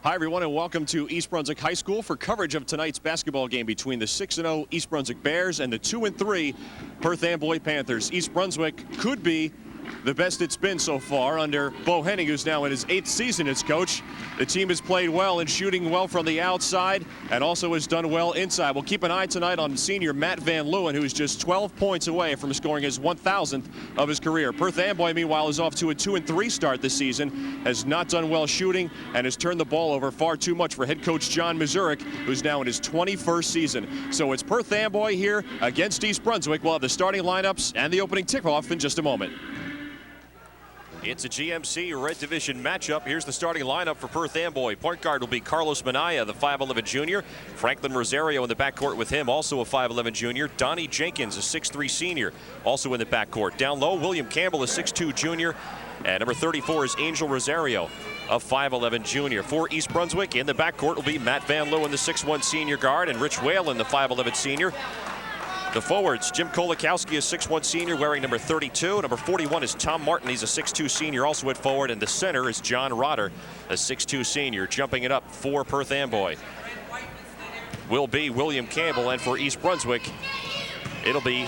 Hi, everyone, and welcome to East Brunswick High School for coverage of tonight's basketball game between the 6-0 East Brunswick Bears and the 2-3 Perth Amboy Panthers. East Brunswick could be the best it's been so far under Bo Henning, who's now in his 8th season as coach. The team has played well and shooting well from the outside and also has done well inside. We'll keep an eye tonight on senior Matt Van Leeuwen, who's just 12 points away from scoring his 1,000th of his career. Perth Amboy, meanwhile, is off to a 2-3 start this season, has not done well shooting and has turned the ball over far too much for head coach John Mazurek, who's now in his 21st season. So it's Perth Amboy here against East Brunswick. We'll have the starting lineups and the opening tip-off in just a moment. It's a GMC Red Division matchup. Here's the starting lineup for Perth Amboy. Point guard will be Carlos Minaya, the 5'11 junior. Franklin Rosario in the backcourt with him, also a 5'11 junior. Donnie Jenkins, a 6'3 senior, also in the backcourt. Down low, William Campbell, a 6'2 junior. And number 34 is Angel Rosario, a 5'11 junior. For East Brunswick, in the backcourt will be Matt Van Leeuwen, the 6'1 senior guard, and Rich Whalen, the 5'11 senior. The forwards, Jim Kolakowski, a 6'1 senior wearing number 32. Number 41 is Tom Martin. He's a 6'2 senior also at forward. And the center is John Rotter, a 6'2 senior. Jumping it up for Perth Amboy will be William Campbell. And for East Brunswick, it'll be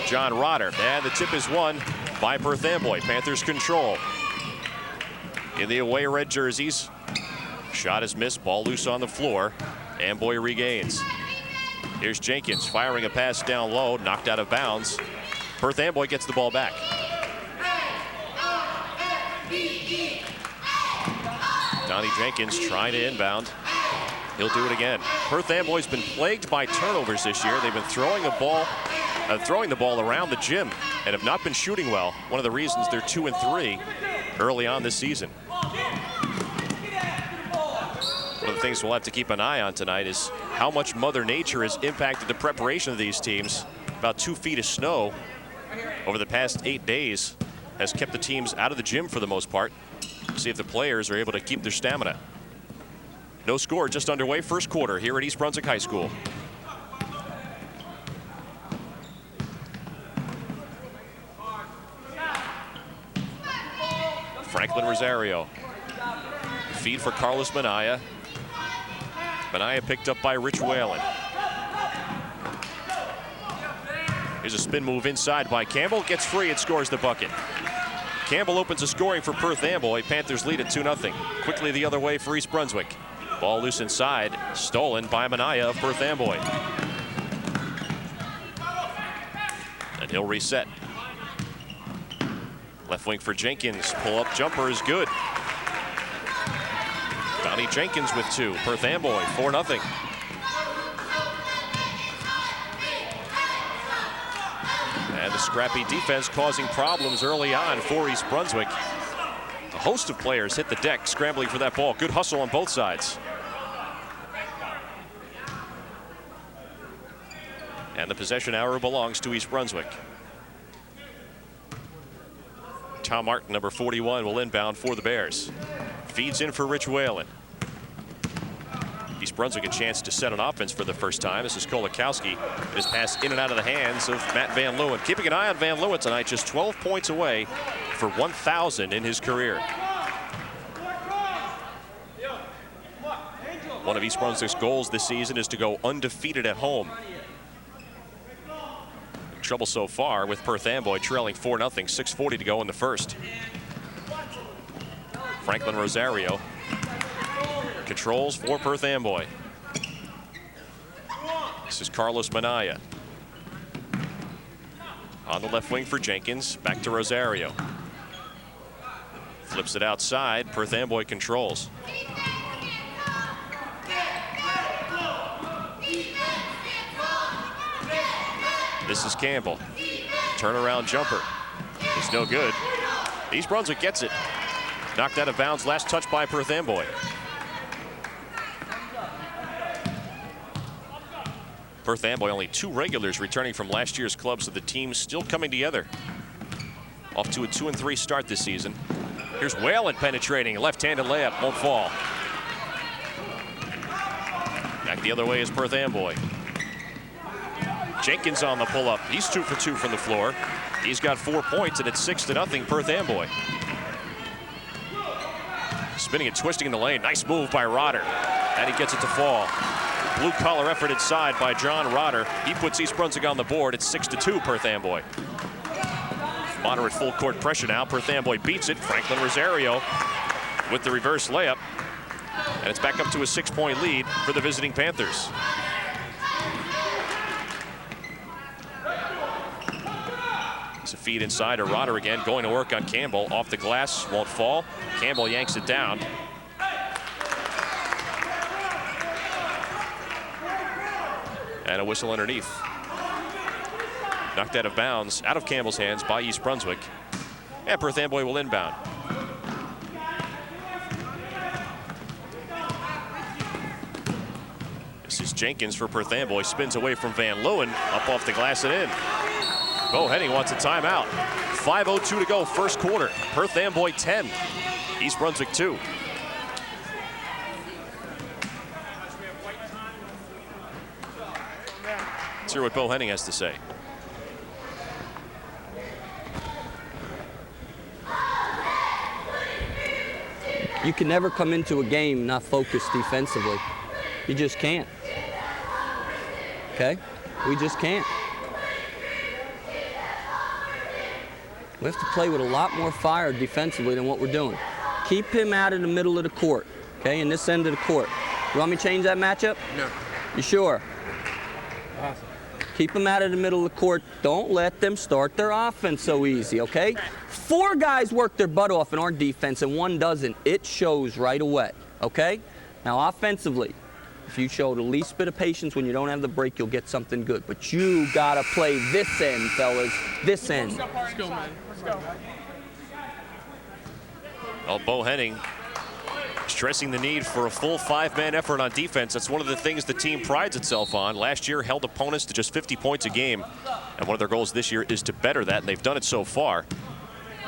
John Rotter. And the tip is won by Perth Amboy. Panthers control. In the away red jerseys. Shot is missed. Ball loose on the floor. Amboy regains. Here's Jenkins firing a pass down low, knocked out of bounds. Perth Amboy gets the ball back. Donnie Jenkins trying to inbound. He'll do it again. Perth Amboy's been plagued by turnovers this year. They've been throwing the ball around the gym and have not been shooting well. One of the reasons they're 2-3 early on this season. One of the things we'll have to keep an eye on tonight is how much Mother Nature has impacted the preparation of these teams. About 2 feet of snow over the past 8 days has kept the teams out of the gym for the most part. See if the players are able to keep their stamina. No score, just underway, first quarter here at East Brunswick High School. Franklin Rosario. Feed for Carlos Minaya. Minaya picked up by Rich Whalen. Here's a spin move inside by Campbell. Gets free and scores the bucket. Campbell opens the scoring for Perth Amboy. Panthers lead at 2-0. Quickly the other way for East Brunswick. Ball loose inside. Stolen by Minaya of Perth Amboy. And he'll reset. Left wing for Jenkins. Pull-up jumper is good. Donnie Jenkins with 2. Perth Amboy 4-0. And the scrappy defense causing problems early on for East Brunswick. A host of players hit the deck scrambling for that ball. Good hustle on both sides. And the possession arrow belongs to East Brunswick. Tom Martin, number 41, will inbound for the Bears. Feeds in for Rich Whalen. East Brunswick a chance to set an offense for the first time. This is Kolakowski. His pass in and out of the hands of Matt Van Leeuwen. Keeping an eye on Van Leeuwen tonight, just 12 points away for 1,000 in his career. One of East Brunswick's goals this season is to go undefeated at home. Trouble so far with Perth Amboy trailing 4-0, 6:40 to go in the first. Franklin Rosario controls for Perth Amboy. This is Carlos Minaya. On the left wing for Jenkins, back to Rosario. Flips it outside, Perth Amboy controls. This is Campbell. Turnaround jumper. It's no good. East Brunswick gets it. Knocked out of bounds, last touch by Perth Amboy. Perth Amboy only 2 regulars returning from last year's club, so the team's still coming together. Off to a 2-3 start this season. Here's Whalen penetrating, left-handed layup, won't fall. Back the other way is Perth Amboy. Jenkins on the pull-up. He's 2 for 2 from the floor. He's got 4 points, and it's 6-0 Perth Amboy. spinning and twisting in the lane. Nice move by Rotter. And he gets it to fall. Blue-collar effort inside by John Rotter. He puts East Brunswick on the board. It's 6-2 Perth Amboy. Moderate full court pressure now. Perth Amboy beats it. Franklin Rosario with the reverse layup. And it's back up to a 6-point lead for the visiting Panthers. It's a feed inside to Rotter again. Going to work on Campbell. Off the glass. Won't fall. Campbell yanks it down. And a whistle underneath. Knocked out of bounds, out of Campbell's hands by East Brunswick. And Perth Amboy will inbound. This is Jenkins for Perth Amboy. Spins away from Van Leeuwen. Up off the glass and in. Bo Henning wants a timeout. 5:02 to go, first quarter. Perth Amboy 10, East Brunswick 2. Let's hear what Bo Henning has to say. You can never come into a game not focused defensively. You just can't. Okay? We just can't. We have to play with a lot more fire defensively than what we're doing. Keep him out of the middle of the court, okay, in this end of the court. You want me to change that matchup? No. You sure? Awesome. Keep them out of the middle of the court. Don't let them start their offense so easy, okay? 4 guys work their butt off in our defense and 1 doesn't. It shows right away, okay? Now, offensively, if you show the least bit of patience when you don't have the break, you'll get something good. But you got to play this end, fellas, this end. Let's go, man. Let's go. Well, Bo Henning stressing the need for a full 5-man effort on defense. That's one of the things the team prides itself on. Last year held opponents to just 50 points a game. And one of their goals this year is to better that, and they've done it so far.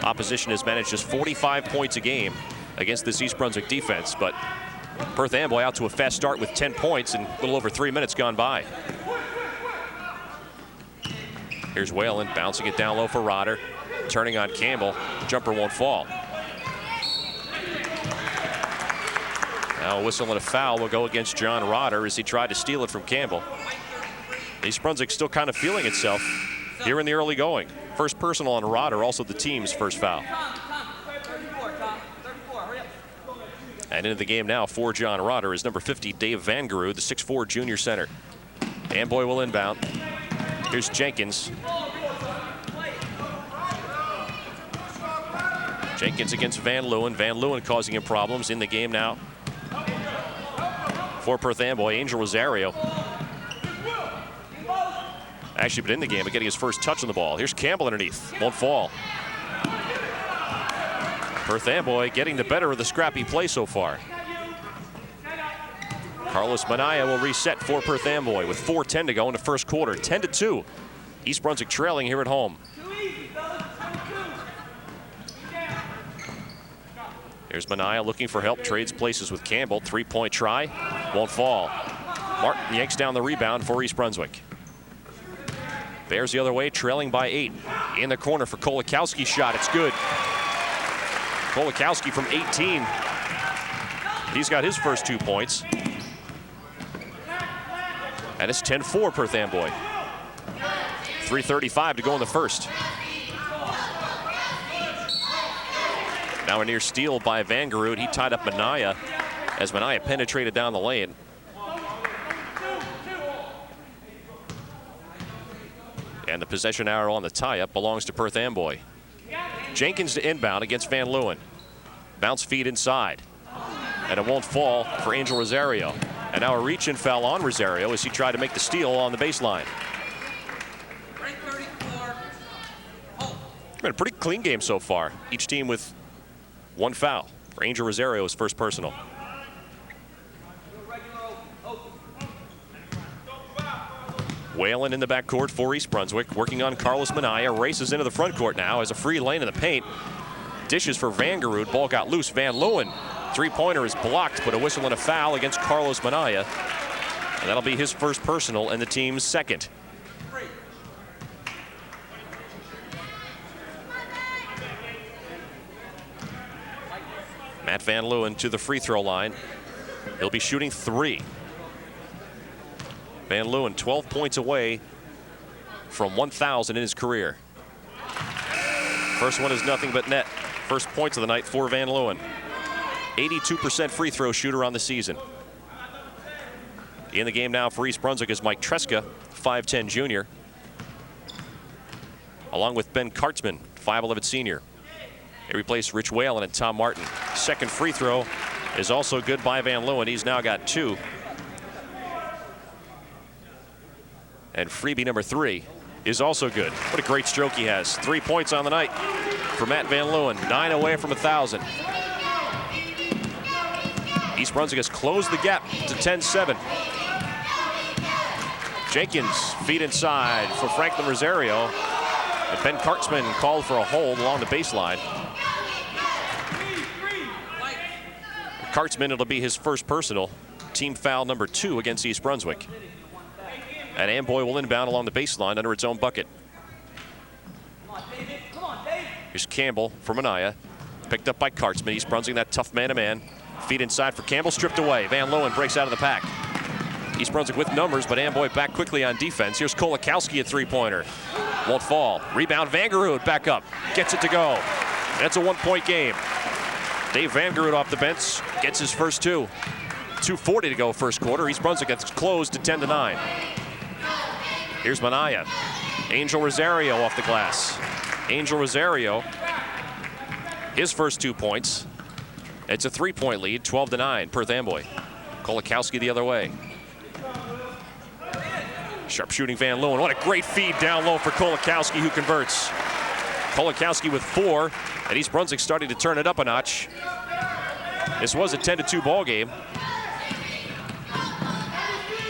Opposition has managed just 45 points a game against this East Brunswick defense. But Perth Amboy out to a fast start with 10 points in a little over 3 minutes gone by. Here's Whalen bouncing it down low for Rotter. Turning on Campbell. Jumper won't fall. Now a whistle and a foul will go against John Rotter as he tried to steal it from Campbell. East Brunswick still kind of feeling itself here in the early going. First personal on Rotter, also the team's first foul. And into the game now for John Rotter is number 50, Dave Vangaroo, the 6'4" junior center. Amboy will inbound. Here's Jenkins. Jenkins against Van Leeuwen. Van Leeuwen causing him problems in the game now. For Perth Amboy, Angel Rosario. Actually been in the game, but getting his first touch on the ball. Here's Campbell underneath. Won't fall. Perth Amboy getting the better of the scrappy play so far. Carlos Manaya will reset for Perth Amboy with 4:10 to go in the first quarter. 10-2. East Brunswick trailing here at home. Here's Manaya looking for help. Trades places with Campbell. 3-point try. Won't fall. Martin yanks down the rebound for East Brunswick. Bears the other way, trailing by 8. In the corner for Kolakowski's shot. It's good. Kolakowski from 18. He's got his first 2 points. And it's 10-4 Perth Amboy. 3:35 to go in the first. Now a near steal by Vangaroo. He tied up Manaya as Manaya penetrated down the lane. And the possession arrow on the tie-up belongs to Perth Amboy. Jenkins to inbound against Van Leeuwen. Bounce feed inside. And it won't fall for Angel Rosario. And now a reach and foul on Rosario as he tried to make the steal on the baseline. Been a pretty clean game so far. Each team with 1 foul. For Angel Rosario's first personal. Whalen in the backcourt for East Brunswick, working on Carlos Manaya. Races into the front court now as a free lane in the paint. Dishes for Vangaroo. Ball got loose. Van Leeuwen. 3-pointer is blocked, but a whistle and a foul against Carlos Manaya. And that'll be his first personal and the team's second. Matt Van Leeuwen to the free throw line. He'll be shooting 3. Van Leeuwen 12 points away from 1,000 in his career. First one is nothing but net. First points of the night for Van Leeuwen. 82% free throw shooter on the season. In the game now for East Brunswick is Mike Tresca, 5'10" junior, along with Ben Kartzman, 5'11" senior. They replaced Rich Whalen and Tom Martin. Second free throw is also good by Van Leeuwen. He's now got 2. And freebie number 3 is also good. What a great stroke he has. 3 points on the night for Matt Van Leeuwen. 9 away from 1,000. East Brunswick has closed the gap to 10-7. Jenkins feed inside for Franklin Rosario. And Ben Kartzman called for a hold along the baseline. Kartzman, it'll be his first personal. Team foul number 2 against East Brunswick. And Amboy will inbound along the baseline under its own bucket. Here's Campbell for Minaya. Picked up by Kartzman. East Brunswick, that tough man-to-man. Feed inside for Campbell, stripped away. Van Leeuwen breaks out of the pack. East Brunswick with numbers, but Amboy back quickly on defense. Here's Kolakowski, a 3-pointer. Won't fall. Rebound, Vangerud back up. Gets it to go. That's a 1-point game. Dave Vangerud off the bench gets his first 2. 2:40 to go first quarter. East Brunswick gets closed to 10-9. Here's Minaya. Angel Rosario off the glass. Angel Rosario, his first 2 points. It's a 3-point lead, 12-9, Perth Amboy. Kolakowski the other way. Sharp shooting Van Leeuwen. What a great feed down low for Kolakowski, who converts. Kolakowski with 4, and East Brunswick starting to turn it up a notch. This was a 10-2 ball game.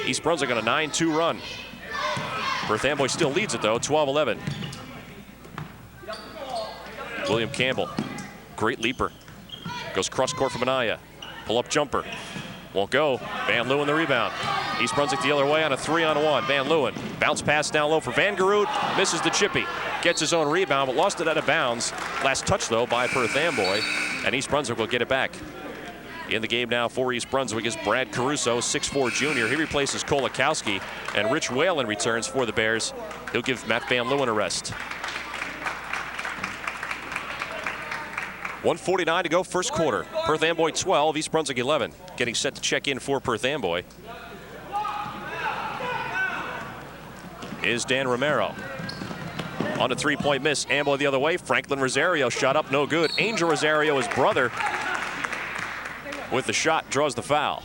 East Brunswick on a 9-2 run. Perth Amboy still leads it though, 12-11. William Campbell, great leaper. Goes cross court for Minaya. Pull up jumper. Won't go. Van Leeuwen the rebound. East Brunswick the other way on a 3-on-1. Van Leeuwen. Bounce pass down low for Vangerud. Misses the chippy. Gets his own rebound, but lost it out of bounds. Last touch though by Perth Amboy. And East Brunswick will get it back. In the game now for East Brunswick is Brad Caruso, 6'4" junior. He replaces Kolakowski. And Rich Whalen returns for the Bears. He'll give Matt Van Leeuwen a rest. 1:49 to go first quarter. Perth Amboy 12, East Brunswick 11. Getting set to check in for Perth Amboy is Dan Romero. On a 3-point miss. Amboy the other way. Franklin Rosario shot up, no good. Angel Rosario, his brother, with the shot, draws the foul.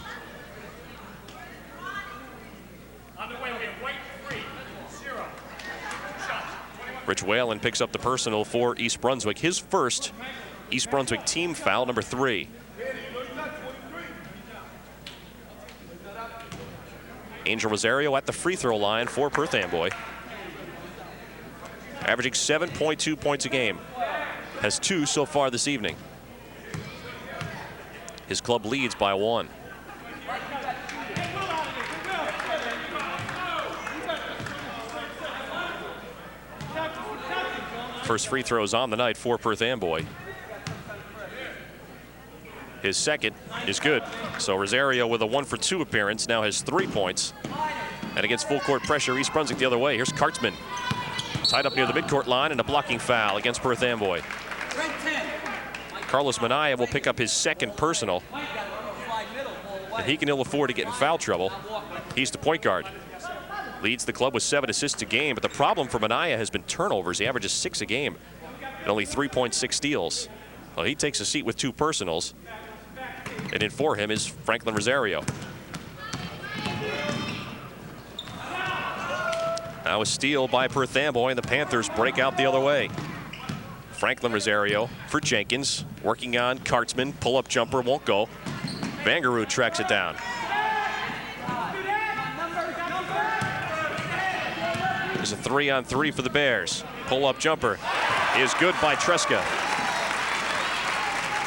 Rich Whalen picks up the personal for East Brunswick. His first East Brunswick team foul, number 3. Angel Rosario at the free throw line for Perth Amboy. Averaging 7.2 points a game. Has 2 so far this evening. His club leads by 1. First free throws on the night for Perth Amboy. His second is good. So Rosario with a 1-for-2 appearance now has 3 points. And against full court pressure, East Brunswick the other way. Here's Kartzman. Tied up near the midcourt line and a blocking foul against Perth Amboy. Carlos Minaya will pick up his second personal. And he can ill afford to get in foul trouble. He's the point guard. Leads the club with 7 assists a game, but the problem for Minaya has been turnovers. He averages 6 a game and only 3.6 steals. Well, he takes a seat with 2 personals. And in for him is Franklin Rosario. Now a steal by Perth Amboy, and the Panthers break out the other way. Franklin Rosario for Jenkins, working on Kartzman. Pull-up jumper won't go. Vangerud tracks it down. There's a 3-on-3 for the Bears. Pull-up jumper is good by Tresca.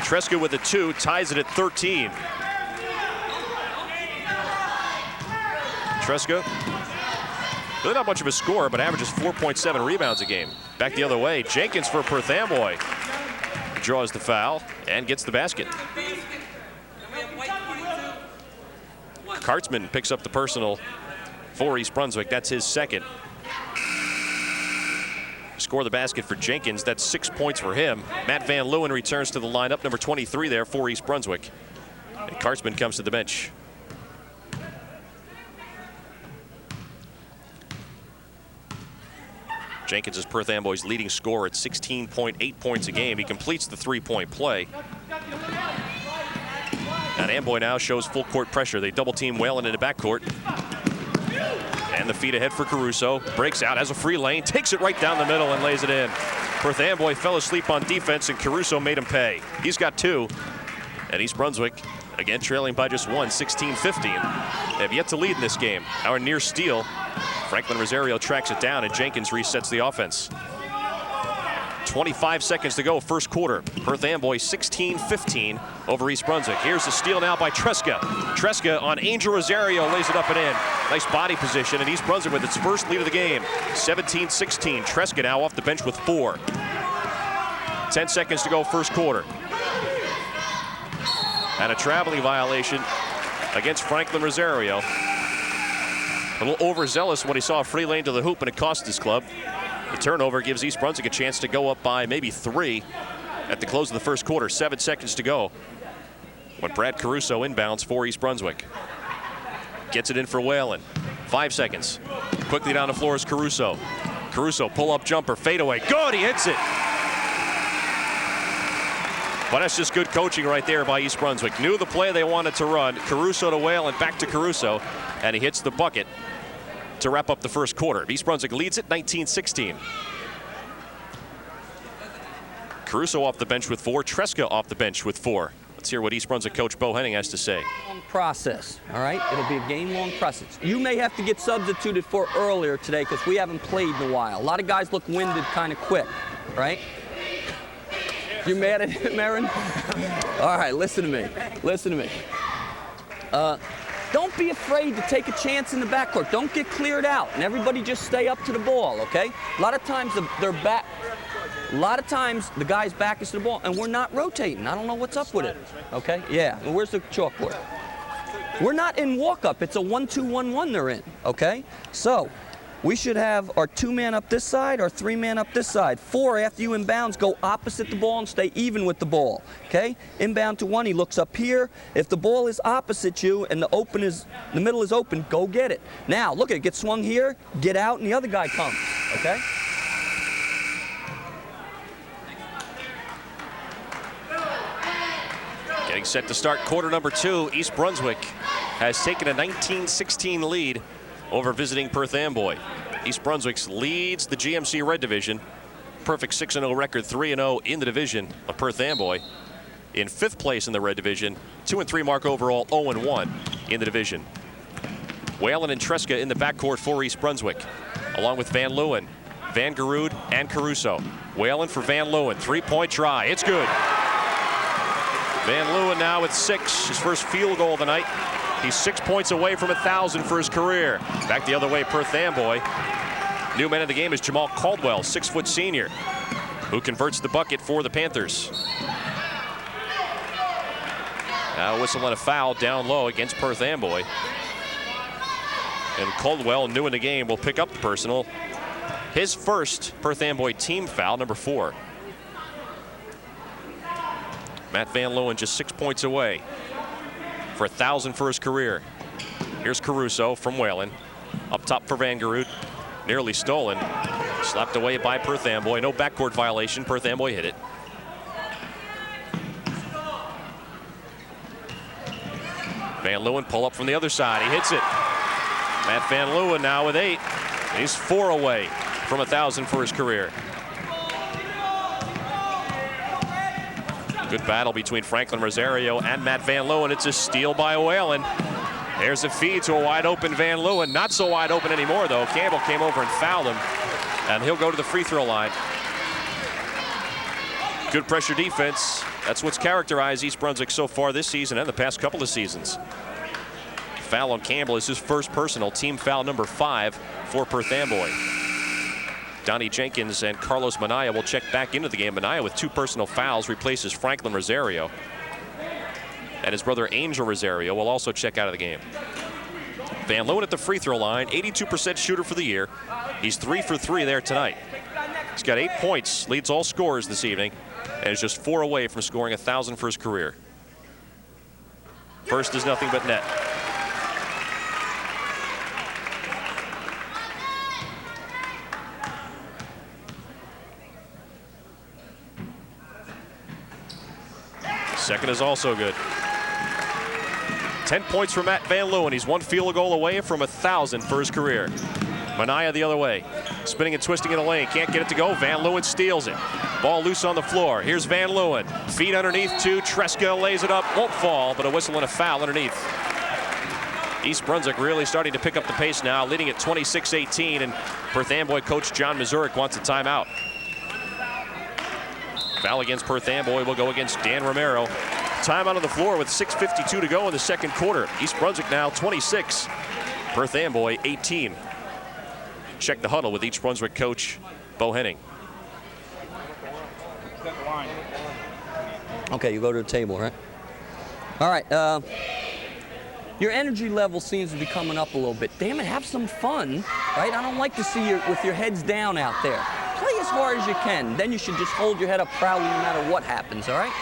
Tresca with a 2, ties it at 13. Tresca, really not much of a scorer, but averages 4.7 rebounds a game. Back the other way, Jenkins for Perth Amboy draws the foul and gets the basket. Kartzman picks up the personal for East Brunswick. That's his second. Score the basket for Jenkins. That's 6 points for him. Matt Van Leeuwen returns to the lineup, number 23 there for East Brunswick. And Kartzman comes to the bench. Jenkins is Perth Amboy's leading scorer at 16.8 points a game. He completes the three-point play. And Amboy now shows full court pressure. They double team Whalen in the backcourt. And the feed ahead for Caruso. Breaks out, has a free lane, takes it right down the middle and lays it in. Perth Amboy fell asleep on defense and Caruso made him pay. He's got 2. And East Brunswick, again trailing by just 1, 16-15. They have yet to lead in this game. Our near steal. Franklin Rosario tracks it down and Jenkins resets the offense. 25 seconds to go, first quarter. Perth Amboy 16-15 over East Brunswick. Here's the steal now by Tresca. Tresca on Angel Rosario lays it up and in. Nice body position, and East Brunswick with its first lead of the game. 17-16. Tresca now off the bench with 4. 10 seconds to go, first quarter. And a traveling violation against Franklin Rosario. A little overzealous when he saw a free lane to the hoop, and it cost his club. The turnover gives East Brunswick a chance to go up by maybe 3 at the close of the first quarter. 7 seconds to go when Brad Caruso inbounds for East Brunswick. Gets it in for Whalen. 5 seconds. Quickly down the floor is Caruso. Caruso pull-up jumper, fadeaway. Good, he hits it. But that's just good coaching right there by East Brunswick. Knew the play they wanted to run. Caruso to Whalen, back to Caruso, and he hits the bucket to wrap up the first quarter. East Brunswick leads it 19-16. Caruso off the bench with 4. Tresca off the bench with 4. Let's hear what East Brunswick coach Bo Henning has to say. Process, all right? It'll be a game-long process. You may have to get substituted for earlier today because we haven't played in a while. A lot of guys look winded kind of quick, right? You mad at him, Aaron? All right, listen to me. Listen to me. Don't be afraid to take a chance in the backcourt. Don't get cleared out, and everybody just stay up to the ball, okay? A lot of times they're back. A lot of times the guy's back is to the ball, and we're not rotating. I don't know what's up with it, okay? Yeah, and where's the chalkboard? We're not in walk-up. It's a 1-2-1-1 they're in, okay? So we should have our 2-man up this side, our 3-man up this side. 4 after you inbounds, go opposite the ball and stay even with the ball, okay? Inbound to 1, he looks up here. If the ball is opposite you and the middle is open, go get it. Now, look at it, get swung here, get out, and the other guy comes, okay? Getting set to start quarter number 2. East Brunswick has taken a 19-16 lead over visiting Perth Amboy. East Brunswick leads the GMC Red Division. Perfect 6-0 record, 3-0 in the division of Perth Amboy. In 5th place in the Red Division, 2-3 mark overall, 0-1 in the division. Whalen and Tresca in the backcourt for East Brunswick, along with Van Leeuwen, Van Gerud, and Caruso. Whalen for Van Leeuwen, 3-point try, it's good. Van Leeuwen now with 6, his first field goal of the night. He's 6 points away from 1,000 for his career. Back the other way, Perth Amboy. New man of the game is Jamal Caldwell, 6-foot senior, who converts the bucket for the Panthers. Now a whistle and a foul down low against Perth Amboy. And Caldwell, new in the game, will pick up the personal. His first Perth Amboy team foul, number 4. Matt Van Leeuwen just 6 points away for 1,000 for his career. Here's Caruso from Whalen. Up top for Van Gerud. Nearly stolen. Slapped away by Perth Amboy. No backcourt violation. Perth Amboy hit it. Van Leeuwen pull up from the other side. He hits it. Matt Van Leeuwen now with 8. He's 4 away from 1,000 for his career. Good battle between Franklin Rosario and Matt Van Leeuwen. It's a steal by Whalen. There's a feed to a wide open Van Leeuwen. Not so wide open anymore though. Campbell came over and fouled him, and he'll go to the free throw line. Good pressure defense. That's what's characterized East Brunswick so far this season and the past couple of seasons. Foul on Campbell is his first personal, team foul number 5 for Perth Amboy. Donnie Jenkins and Carlos Minaya will check back into the game. Minaya with 2 personal fouls replaces Franklin Rosario. And his brother Angel Rosario will also check out of the game. Van Leeuwen at the free throw line, 82% shooter for the year. He's 3 for 3 there tonight. He's got 8 points, leads all scorers this evening, and is just 4 away from scoring 1,000 for his career. First is nothing but net. Second is also good. 10 points for Matt Van Leeuwen. He's 1 field goal away from 1,000 for his career. Minaya the other way, spinning and twisting in the lane. Can't get it to go. Van Leeuwen steals it. Ball loose on the floor. Here's Van Leeuwen. Feet underneath to Tresca, lays it up. Won't fall, but a whistle and a foul underneath. East Brunswick really starting to pick up the pace now, leading at 26-18, and Perth Amboy coach John Mazurek wants a timeout. Foul against Perth Amboy will go against Dan Romero. Timeout on the floor with 6:52 to go in the second quarter. East Brunswick now 26, Perth Amboy 18. Check the huddle with East Brunswick coach Bo Henning. Okay, you go to the table, right? All right. Your energy level seems to be coming up a little bit. Damn it, have some fun, right? I don't like to see you with your heads down out there. Play as hard as you can. Then you should just hold your head up proudly no matter what happens, all right?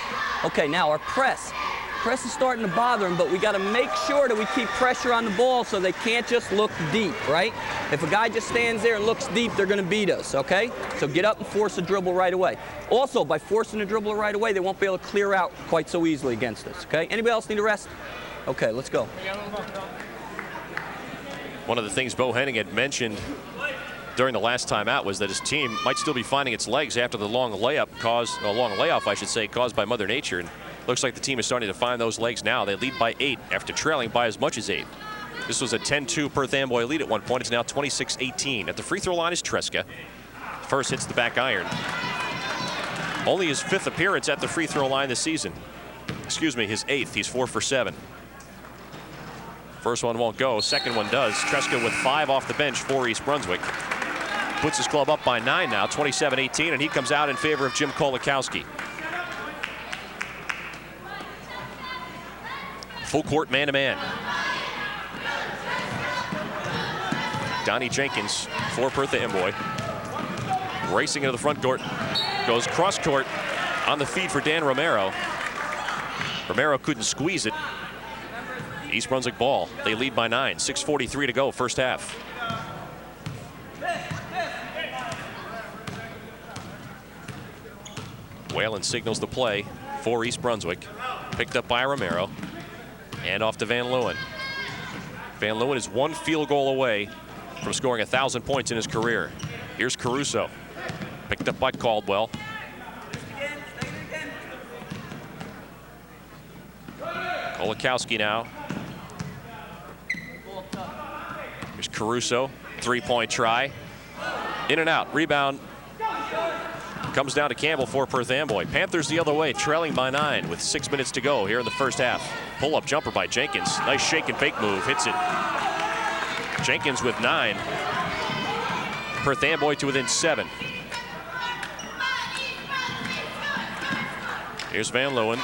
Okay, now our press. Press is starting to bother them, but we got to make sure that we keep pressure on the ball so they can't just look deep, right? If a guy just stands there and looks deep, they're going to beat us, okay? So get up and force a dribble right away. Also, by forcing a dribble right away, they won't be able to clear out quite so easily against us, okay? Anybody else need a rest? Okay, let's go. One of the things Bo Henning had mentioned during the last time out was that his team might still be finding its legs after the long layoff, I should say, caused by Mother Nature. And looks like the team is starting to find those legs now. They lead by 8 after trailing by as much as 8. This was a 10-2 Perth Amboy lead at one point. It's now 26-18. At the free throw line is Tresca. First hits the back iron. Only his 5th appearance at the free throw line this season. Excuse me, his 8th. He's 4 for 7. First one won't go. Second one does. Tresca with 5 off the bench for East Brunswick. Puts his club up by 9 now, 27-18, and he comes out in favor of Jim Kolakowski. Full court man-to-man. Donnie Jenkins for Perth Amboy. Racing into the front court. Goes cross court on the feed for Dan Romero. Romero couldn't squeeze it. East Brunswick ball. They lead by 9. 6:43 to go, first half. Whalen signals the play for East Brunswick. Picked up by Romero. And off to Van Leeuwen. Van Leeuwen is 1 field goal away from scoring 1,000 points in his career. Here's Caruso. Picked up by Caldwell. Kolakowski now. Here's Caruso. 3-point try. In and out. Rebound. Comes down to Campbell for Perth Amboy. Panthers the other way, trailing by 9 with 6 minutes to go here in the first half. Pull-up jumper by Jenkins. Nice shake and fake move. Hits it. Jenkins with 9. Perth Amboy to within 7. Here's Van Leeuwen.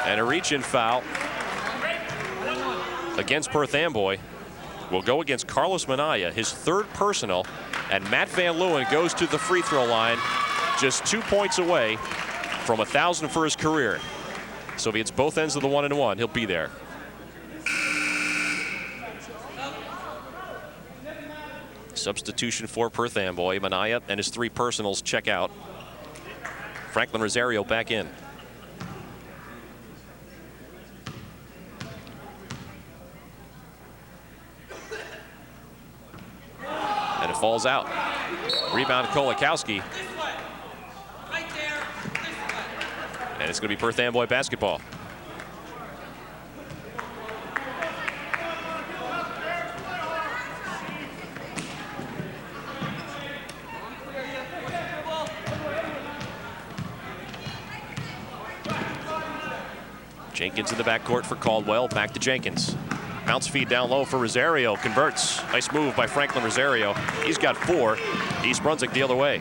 And a reach-in foul against Perth Amboy will go against Carlos Minaya, his 3rd personal, and Matt Van Leeuwen goes to the free throw line, just 2 points away from 1,000 for his career. So if he hits both ends of the 1-and-1, he'll be there. Substitution for Perth Amboy. Minaya and his 3 personals check out. Franklin Rosario back in. And it falls out. Rebound to Kolakowski. And it's going to be Perth Amboy basketball. Jenkins in the backcourt for Caldwell. Back to Jenkins. Bounce feed down low for Rosario. Converts. Nice move by Franklin Rosario. He's got 4. East Brunswick the other way.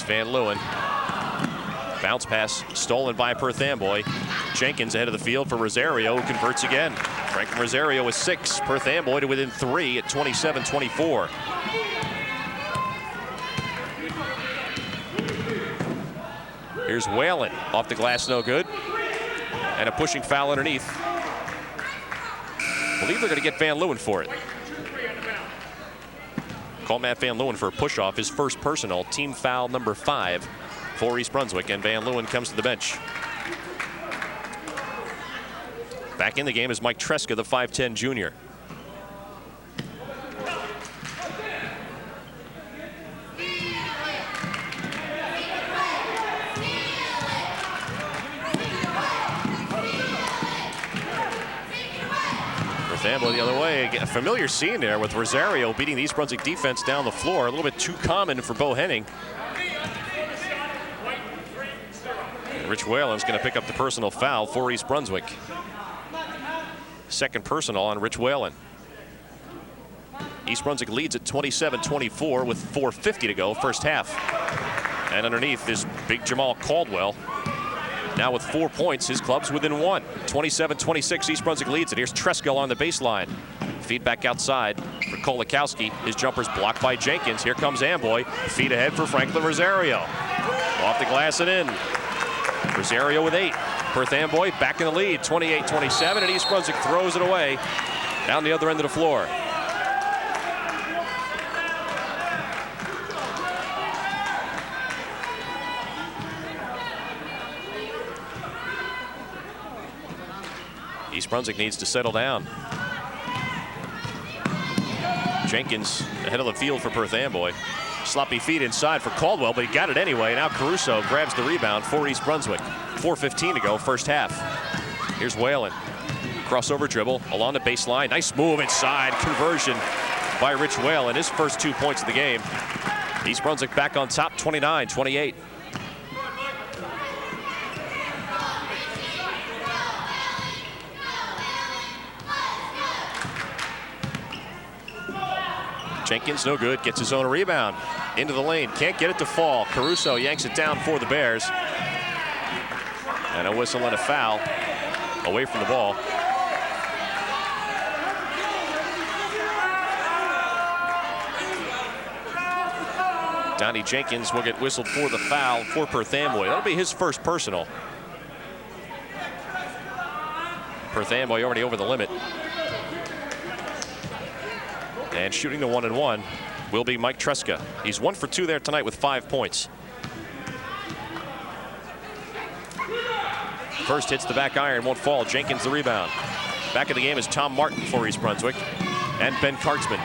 Van Leeuwen. Bounce pass stolen by Perth Amboy. Jenkins ahead of the field for Rosario, who converts again. Franklin Rosario with 6. Perth Amboy to within 3 at 27-24. Here's Whalen off the glass, no good. And a pushing foul underneath. I believe they're going to get Van Leeuwen for it. Call Matt Van Leeuwen for a push-off, his first personal, team foul number 5 for East Brunswick, and Van Leeuwen comes to the bench. Back in the game is Mike Tresca, the 5'10 junior. Amboy the other way. A familiar scene there with Rosario beating the East Brunswick defense down the floor. A little bit too common for Bo Henning. And Rich Whalen's going to pick up the personal foul for East Brunswick. Second personal on Rich Whalen. East Brunswick leads at 27-24 with 4:50 to go, first half. And underneath is big Jamal Caldwell. Now with 4 points, his club's within 1. 27-26, East Brunswick leads it. Here's Tresca on the baseline. Feed back outside for Kolakowski. His jumper's blocked by Jenkins. Here comes Amboy. Feed ahead for Franklin Rosario. Off the glass and in. Rosario with 8. Perth Amboy back in the lead, 28-27, and East Brunswick throws it away down the other end of the floor. East Brunswick needs to settle down. Jenkins ahead of the field for Perth Amboy. Sloppy feed inside for Caldwell, but he got it anyway. Now Caruso grabs the rebound for East Brunswick. 4:15 to go, first half. Here's Whalen. Crossover dribble along the baseline. Nice move inside. Conversion by Rich Whalen. His first 2 points of the game. East Brunswick back on top, 29-28. Jenkins, no good, gets his own rebound. Into the lane, can't get it to fall. Caruso yanks it down for the Bears. And a whistle and a foul away from the ball. Donnie Jenkins will get whistled for the foul for Perth Amboy. That'll be his first personal. Perth Amboy already over the limit. And shooting the 1-and-1 will be Mike Tresca. He's 1 for 2 there tonight with 5 points. First hits the back iron, won't fall. Jenkins the rebound. Back in the game is Tom Martin for East Brunswick and Ben Kartzman.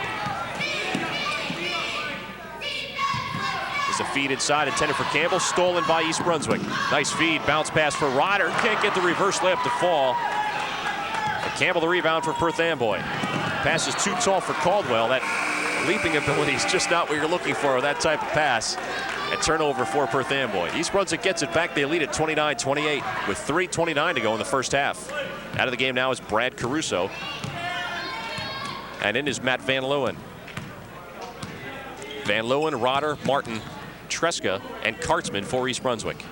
It's a feed inside intended for Campbell, stolen by East Brunswick. Nice feed, bounce pass for Ryder. Can't get the reverse layup to fall. And Campbell the rebound for Perth Amboy. Pass is too tall for Caldwell. That leaping ability is just not what you're looking for with that type of pass. And turnover for Perth Amboy. East Brunswick gets it back. They lead at 29-28 with 3:29 to go in the first half. Out of the game now is Brad Caruso. And in is Matt Van Leeuwen. Van Leeuwen, Rotter, Martin, Tresca, and Kartzman for East Brunswick.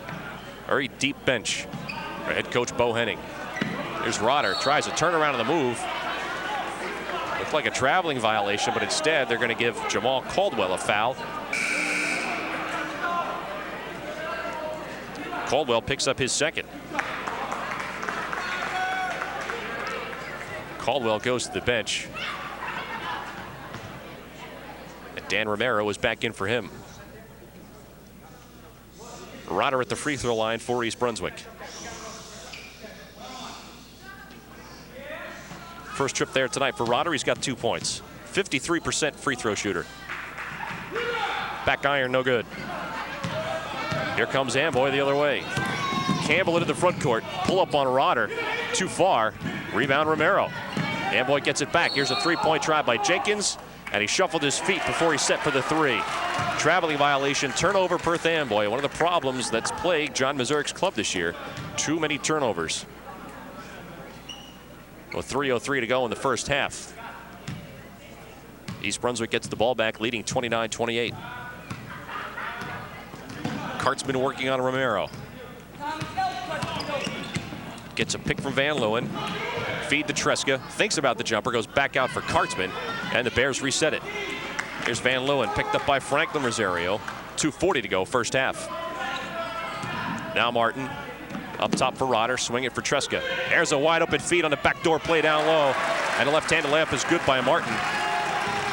Very deep bench for head coach Bo Henning. Here's Rotter, tries a turnaround on the move. Looked like a traveling violation, but instead they're going to give Jamal Caldwell a foul. Caldwell picks up his second. Caldwell goes to the bench. And Dan Romero is back in for him. Rotter at the free throw line for East Brunswick. First trip there tonight for Rotter. He's got 2 points. 53% free throw shooter. Back iron, no good. Here comes Amboy the other way. Campbell into the front court. Pull up on Rotter. Too far. Rebound Romero. Amboy gets it back. Here's a three-point try by Jenkins. And he shuffled his feet before he set for the three. Traveling violation, turnover Perth Amboy. One of the problems that's plagued John Mazurik's club this year. Too many turnovers. With 3:03 to go in the first half. East Brunswick gets the ball back, leading 29-28. Kartzman working on Romero. Gets a pick from Van Leeuwen. Feed to Tresca. Thinks about the jumper. Goes back out for Kartzman. And the Bears reset it. Here's Van Leeuwen. Picked up by Franklin Rosario. 2:40 to go, first half. Now Martin. Up top for Rotter. Swing it for Tresca. There's a wide open feed on the backdoor play down low. And a left-handed layup is good by Martin.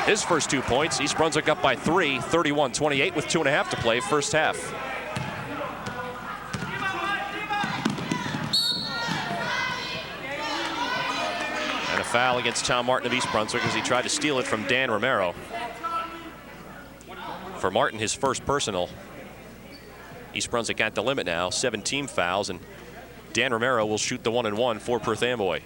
His first 2 points. East Brunswick up by 3, 31-28 with 2.5 to play, first half. And a foul against Tom Martin of East Brunswick as he tried to steal it from Dan Romero. For Martin, his first personal. East Brunswick at the limit now, 17 fouls, and Dan Romero will shoot the 1-and-1 for Perth Amboy.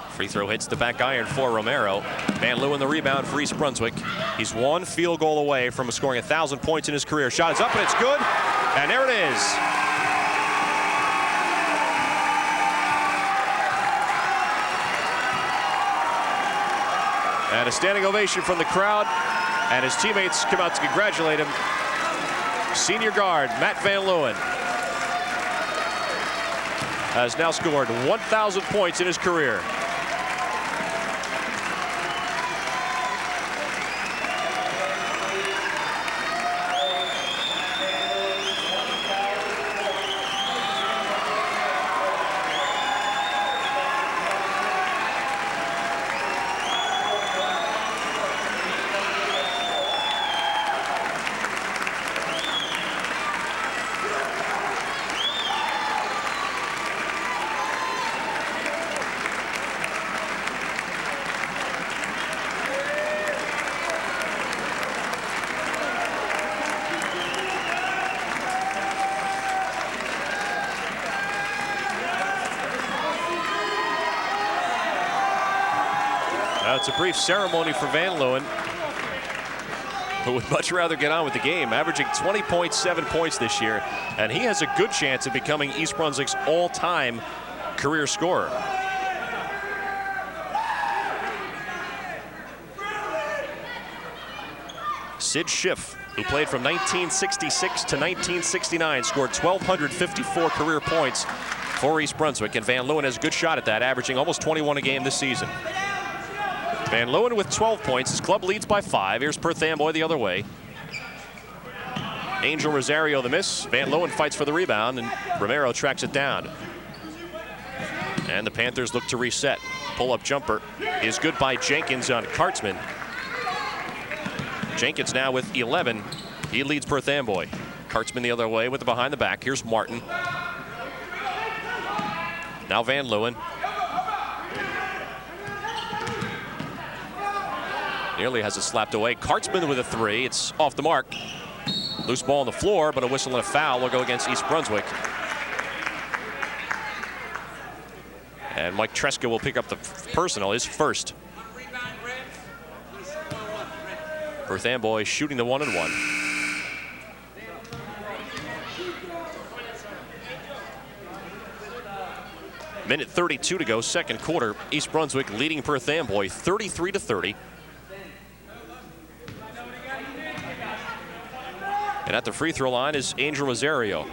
Free throw hits the back iron for Romero. Van Leeuwen the rebound for East Brunswick. He's 1 field goal away from scoring 1,000 points in his career. Shot is up and it's good. And there it is. And a standing ovation from the crowd. And his teammates come out to congratulate him. Senior guard Matt Van Leeuwen has now scored 1,000 points in his career. It's a brief ceremony for Van Leeuwen, who would much rather get on with the game, averaging 20.7 points this year, and he has a good chance of becoming East Brunswick's all-time career scorer. Sid Schiff, who played from 1966 to 1969, scored 1,254 career points for East Brunswick, and Van Leeuwen has a good shot at that, averaging almost 21 a game this season. Van Leeuwen with 12 points. His club leads by 5. Here's Perth Amboy the other way. Angel Rosario the miss. Van Leeuwen fights for the rebound, and Romero tracks it down. And the Panthers look to reset. Pull-up jumper is good by Jenkins on Kartzman. Jenkins now with 11. He leads Perth Amboy. Kartzman the other way with the behind the back. Here's Martin. Now Van Leeuwen. Nearly has it slapped away. Kartzman with a 3. It's off the mark. Loose ball on the floor, but a whistle and a foul will go against East Brunswick. And Mike Tresca will pick up the personal, his first. Perth Amboy shooting the 1-and-1. Minute 32 to go, second quarter. East Brunswick leading Perth Amboy 33-30. And at the free throw line is Angel Rosario.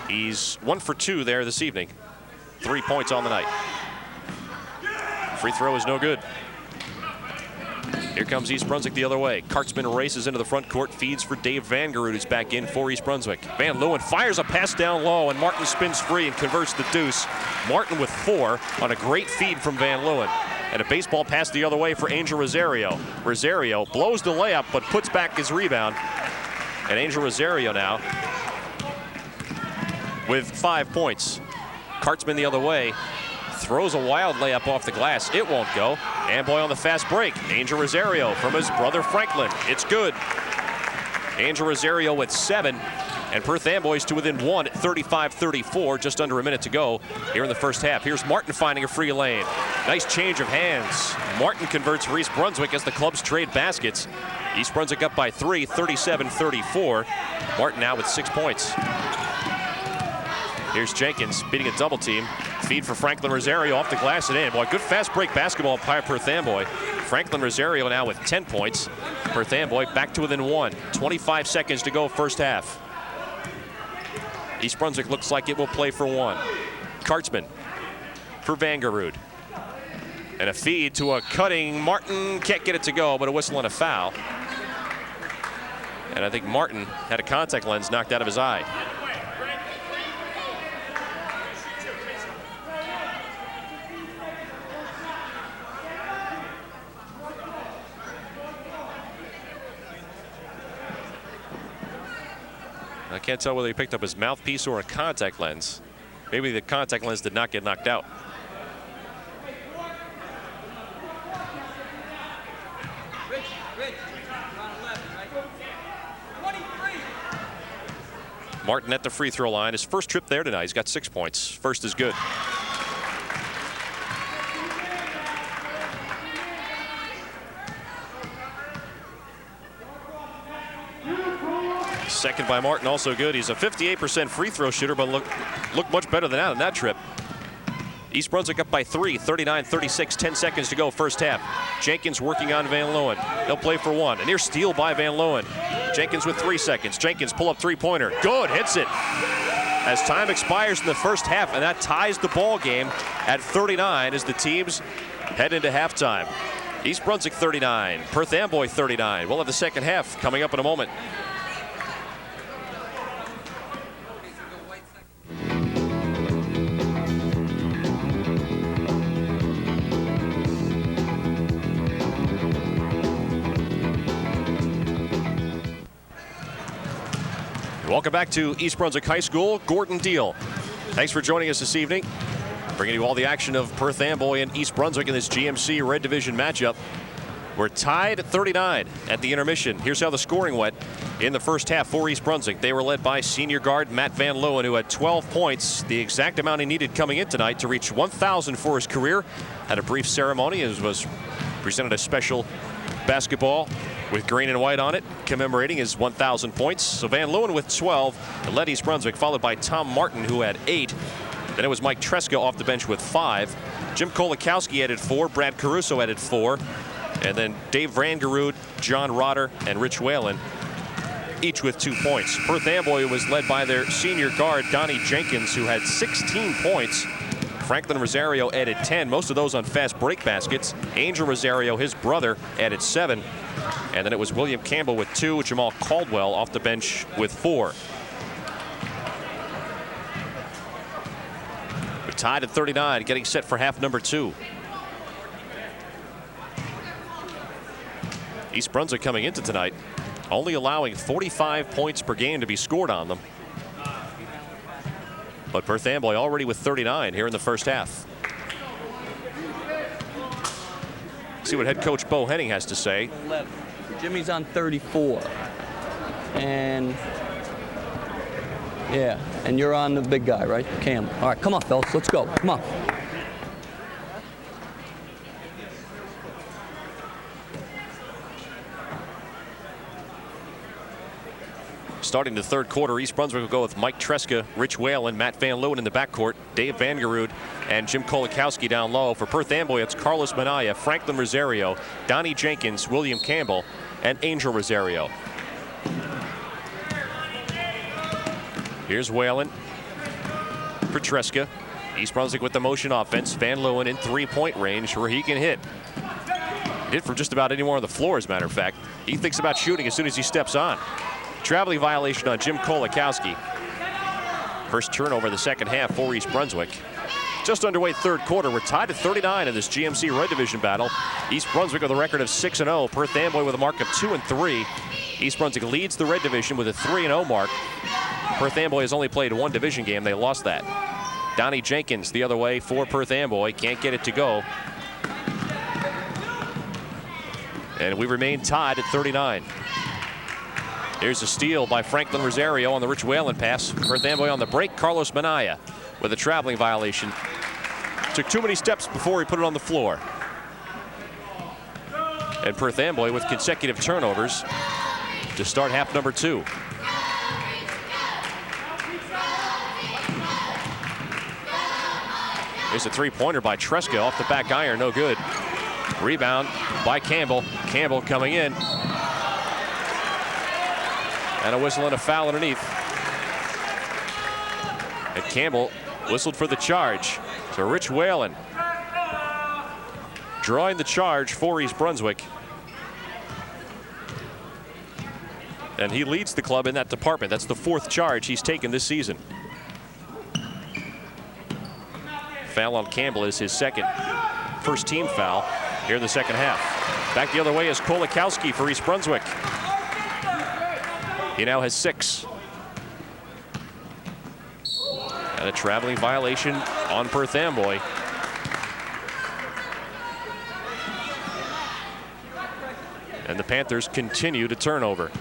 He's 1 for 2 there this evening. 3 points on the night. Free throw is no good. Here comes East Brunswick the other way. Kartzman races into the front court, feeds for Dave Vangerud, who's back in for East Brunswick. Van Leeuwen fires a pass down low, and Martin spins free and converts the deuce. Martin with 4 on a great feed from Van Leeuwen. And a baseball pass the other way for Angel Rosario. Rosario blows the layup, but puts back his rebound. And Angel Rosario now with 5 points. Kartzman the other way. Throws a wild layup off the glass. It won't go. Amboy on the fast break. Angel Rosario from his brother Franklin. It's good. Angel Rosario with 7. And Perth Amboy's to within 1 at 35-34. Just under a minute to go here in the first half. Here's Martin finding a free lane. Nice change of hands. Martin converts for East Brunswick as the clubs trade baskets. East Brunswick up by 3, 37-34. Martin now with 6 points. Here's Jenkins beating a double team. Feed for Franklin Rosario off the glass and in. Boy, good fast break basketball by Perth Amboy. Franklin Rosario now with 10 points. Perth Amboy back to within 1. 25 seconds to go first half. East Brunswick looks like it will play for 1. Kartzman for Vangerud. And a feed to a cutting Martin. Can't get it to go, but a whistle and a foul. And I think Martin had a contact lens knocked out of his eye. I can't tell whether he picked up his mouthpiece or a contact lens. Maybe the contact lens did not get knocked out. Martin at the free throw line. His first trip there tonight. He's got 6 points. First is good. Second by Martin, also good. He's a 58% free throw shooter, but look much better than that on that trip. East Brunswick up by 3, 39-36, 10 seconds to go first half. Jenkins working on Van Leeuwen. They'll play for 1. A near steal by Van Leeuwen. Jenkins with 3 seconds. Jenkins pull up three-pointer. Good, hits it. As time expires in the first half, and that ties the ball game at 39 as the teams head into halftime. East Brunswick 39, Perth Amboy 39. We'll have the second half coming up in a moment. Welcome back to East Brunswick High School. Gordon Deal. Thanks for joining us this evening. Bringing you all the action of Perth Amboy and East Brunswick in this GMC Red Division matchup. We're tied at 39 at the intermission. Here's how the scoring went in the first half for East Brunswick. They were led by senior guard Matt Van Leeuwen, who had 12 points, the exact amount he needed coming in tonight to reach 1,000 for his career. Had a brief ceremony as was presented a special basketball with green and white on it, commemorating his 1,000 points. So Van Leeuwen with 12 led East Brunswick, followed by Tom Martin, who had 8. Then it was Mike Tresca off the bench with 5. Jim Kolakowski added 4. Brad Caruso added 4. And then Dave Vangerud, John Rotter, and Rich Whalen, each with 2 points. Perth Amboy was led by their senior guard, Donnie Jenkins, who had 16 points. Franklin Rosario added 10, most of those on fast break baskets. Angel Rosario, his brother, added 7. And then it was William Campbell with 2, Jamal Caldwell off the bench with 4. We're tied at 39, getting set for half number 2. East Brunswick coming into tonight, only allowing 45 points per game to be scored on them. But Perth Amboy already with 39 here in the first half. See what head coach Bo Henning has to say. 11. Jimmy's on 34. And yeah, and you're on the big guy, right? Cam. All right, come on, fellas, let's go. Come on. Starting the third quarter, East Brunswick will go with Mike Tresca, Rich Whalen, Matt Van Leeuwen in the backcourt, Dave Vangerud, and Jim Kolakowski down low. For Perth Amboy, it's Carlos Manaya, Franklin Rosario, Donnie Jenkins, William Campbell, and Angel Rosario. Here's Whalen for Tresca. East Brunswick with the motion offense. Van Leeuwen in three-point range where he can hit. Hit from just about anywhere on the floor, as a matter of fact. He thinks about shooting as soon as he steps on. Traveling violation on Jim Kolakowski. First turnover of the second half for East Brunswick. Just underway third quarter. We're tied at 39 in this GMC Red Division battle. East Brunswick with a record of 6-0. Perth Amboy with a mark of 2-3. East Brunswick leads the Red Division with a 3-0 mark. Perth Amboy has only played one division game. They lost that. Donnie Jenkins the other way for Perth Amboy. Can't get it to go. And we remain tied at 39. Here's a steal by Franklin Rosario on the Rich Whalen pass. Perth Amboy on the break. Carlos Manaya with a traveling violation. Took too many steps before he put it on the floor. And Perth Amboy with consecutive turnovers to start half number 2. Here's a three-pointer by Tresca off the back iron, no good. Rebound by Campbell. Campbell coming in. And a whistle and a foul underneath. And Campbell whistled for the charge. So Rich Whalen drawing the charge for East Brunswick. And he leads the club in that department. That's the 4th charge he's taken this season. Foul on Campbell is his first team foul here in the second half. Back the other way is Kolakowski for East Brunswick. He now has 6. And a traveling violation on Perth Amboy. And the Panthers continue to turnover.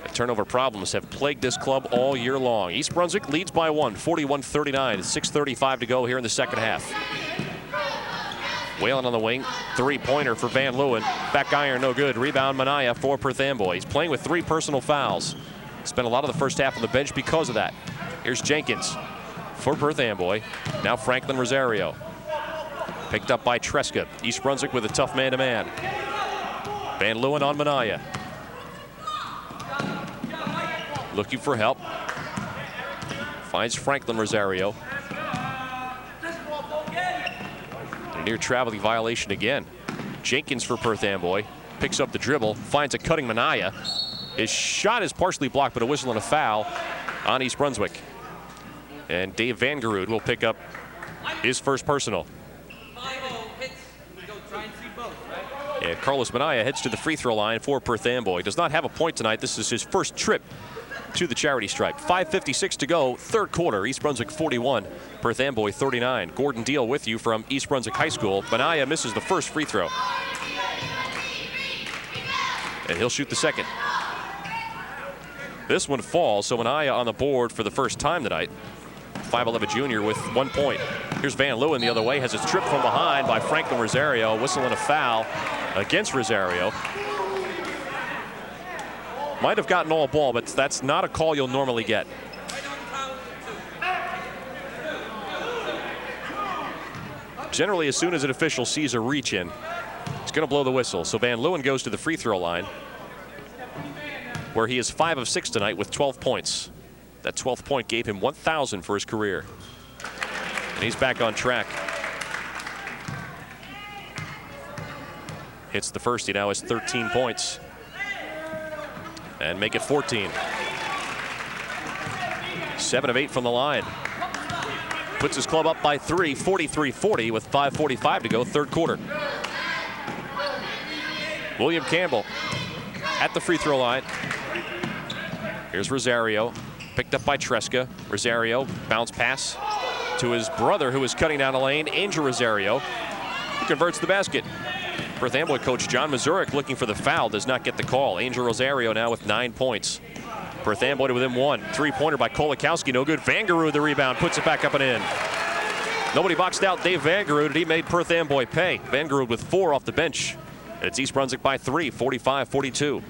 The turnover problems have plagued this club all year long. East Brunswick leads by 1, 41-39. 6:35 to go here in the second half. Whalen on the wing, three-pointer for Van Leeuwen. Back iron, no good. Rebound Minaya for Perth Amboy. He's playing with 3 personal fouls. Spent a lot of the first half on the bench because of that. Here's Jenkins for Perth Amboy. Now Franklin Rosario. Picked up by Tresca. East Brunswick with a tough man-to-man. Van Leeuwen on Minaya. Looking for help. Finds Franklin Rosario. Near traveling violation again. Jenkins for Perth Amboy picks up the dribble, finds a cutting Minaya. His shot is partially blocked, but a whistle and a foul on East Brunswick. And Dave Vangerud will pick up his first personal. And Carlos Minaya heads to the free throw line for Perth Amboy. Does not have a point tonight. This is his first trip to the charity stripe. 5:56 to go, third quarter. East Brunswick 41, Perth Amboy 39. Gordon Deal with you from East Brunswick High School. Minaya misses the first free throw. And he'll shoot the second. This one falls, so Minaya on the board for the first time tonight. 5'11" junior with 1 point. Here's Van Leeuwen the other way, has his trip from behind by Franklin Rosario. Whistle and a foul against Rosario. Might have gotten all ball, but that's not a call you'll normally get. Generally, as soon as an official sees a reach in, he's going to blow the whistle. So Van Leeuwen goes to the free throw line, where he is 5 of 6 tonight with 12 points. That 12th point gave him 1,000 for his career. And he's back on track. Hits the first, he now has 13 points. And make it 14. 7 of 8 from the line. Puts his club up by 3, 43-40 with 5:45 to go, third quarter. William Campbell at the free throw line. Here's Rosario, picked up by Tresca. Rosario, bounce pass to his brother who is cutting down the lane, Angel Rosario, who converts the basket. Perth Amboy coach John Mazurek looking for the foul, does not get the call. Angel Rosario now with 9 points. Perth Amboy within 1. Three-pointer by Kolakowski, no good. Vangerud the rebound, puts it back up and in. Nobody boxed out Dave Vangerud, and he made Perth Amboy pay. Vangerud with 4 off the bench. And it's East Brunswick by 3, 45-42.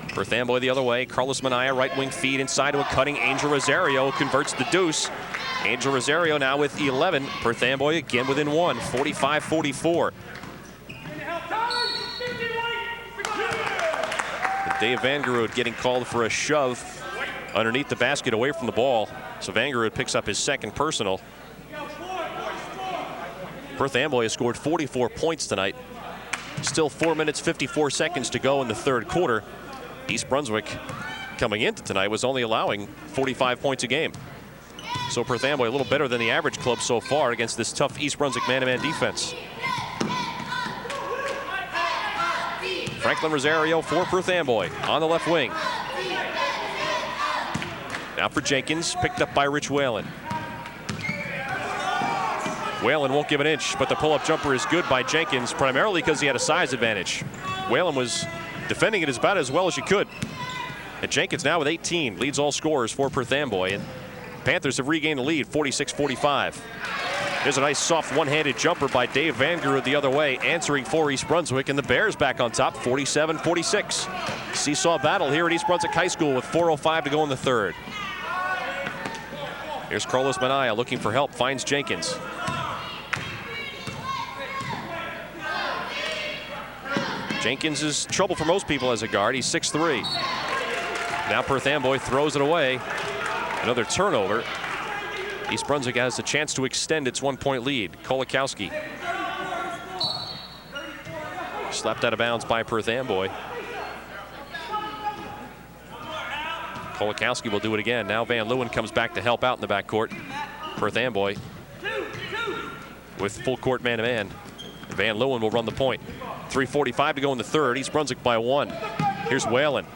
Perth Amboy the other way. Carlos Minaya, right wing feed inside to a cutting Angel Rosario, converts the deuce. Angel Rosario now with 11. Perth Amboy again within 1, 45-44. Dave Vangerud getting called for a shove underneath the basket away from the ball. So Vangerud picks up his second personal. Perth Amboy has scored 44 points tonight. Still 4 minutes, 54 seconds to go in the third quarter. East Brunswick coming into tonight was only allowing 45 points a game. So Perth Amboy a little better than the average club so far against this tough East Brunswick man-to-man defense. Franklin Rosario for Perth Amboy on the left wing. Now for Jenkins, picked up by Rich Whalen. Whalen won't give an inch, but the pull-up jumper is good by Jenkins, primarily because he had a size advantage. Whalen was defending it about as well as you could. And Jenkins now with 18, leads all scorers for Perth Amboy. And Panthers have regained the lead, 46-45. There's a nice soft one-handed jumper by Dave Van Gerud the other way, answering for East Brunswick, and the Bears back on top, 47-46. Seesaw battle here at East Brunswick High School with 4:05 to go in the third. Here's Carlos Manaya looking for help, finds Jenkins. Jenkins is trouble for most people as a guard. He's 6'3". Now Perth Amboy throws it away. Another turnover. East Brunswick has a chance to extend its 1-point lead. Kolakowski. Slapped out of bounds by Perth Amboy. Kolakowski will do it again. Now Van Leeuwen comes back to help out in the backcourt. Perth Amboy with full court man-to-man. Van Leeuwen will run the point. 3:45 to go in the third. East Brunswick by 1. Here's Whalen.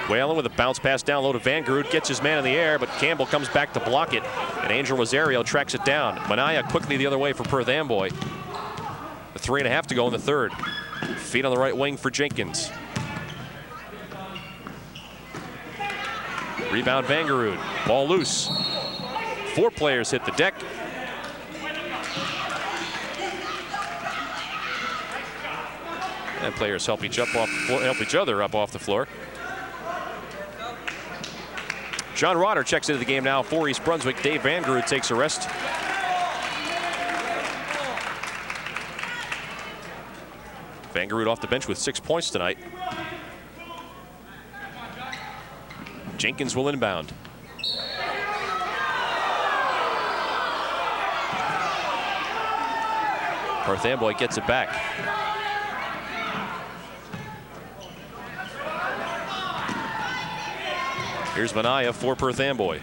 Whalen with a bounce pass down low to Van Gerud, gets his man in the air, but Campbell comes back to block it, and Angel Rosario tracks it down. Manaya quickly the other way for Perth Amboy. 3.5 to go in the third. Feet on the right wing for Jenkins. Rebound Van Gerud. Ball loose. 4 players hit the deck. And players help each other up off the floor. John Rotter checks into the game now for East Brunswick. Dave Van Gerud takes a rest. Van Gerud off the bench with 6 points tonight. Jenkins will inbound. Perth Amboy gets it back. Here's Manaya for Perth Amboy.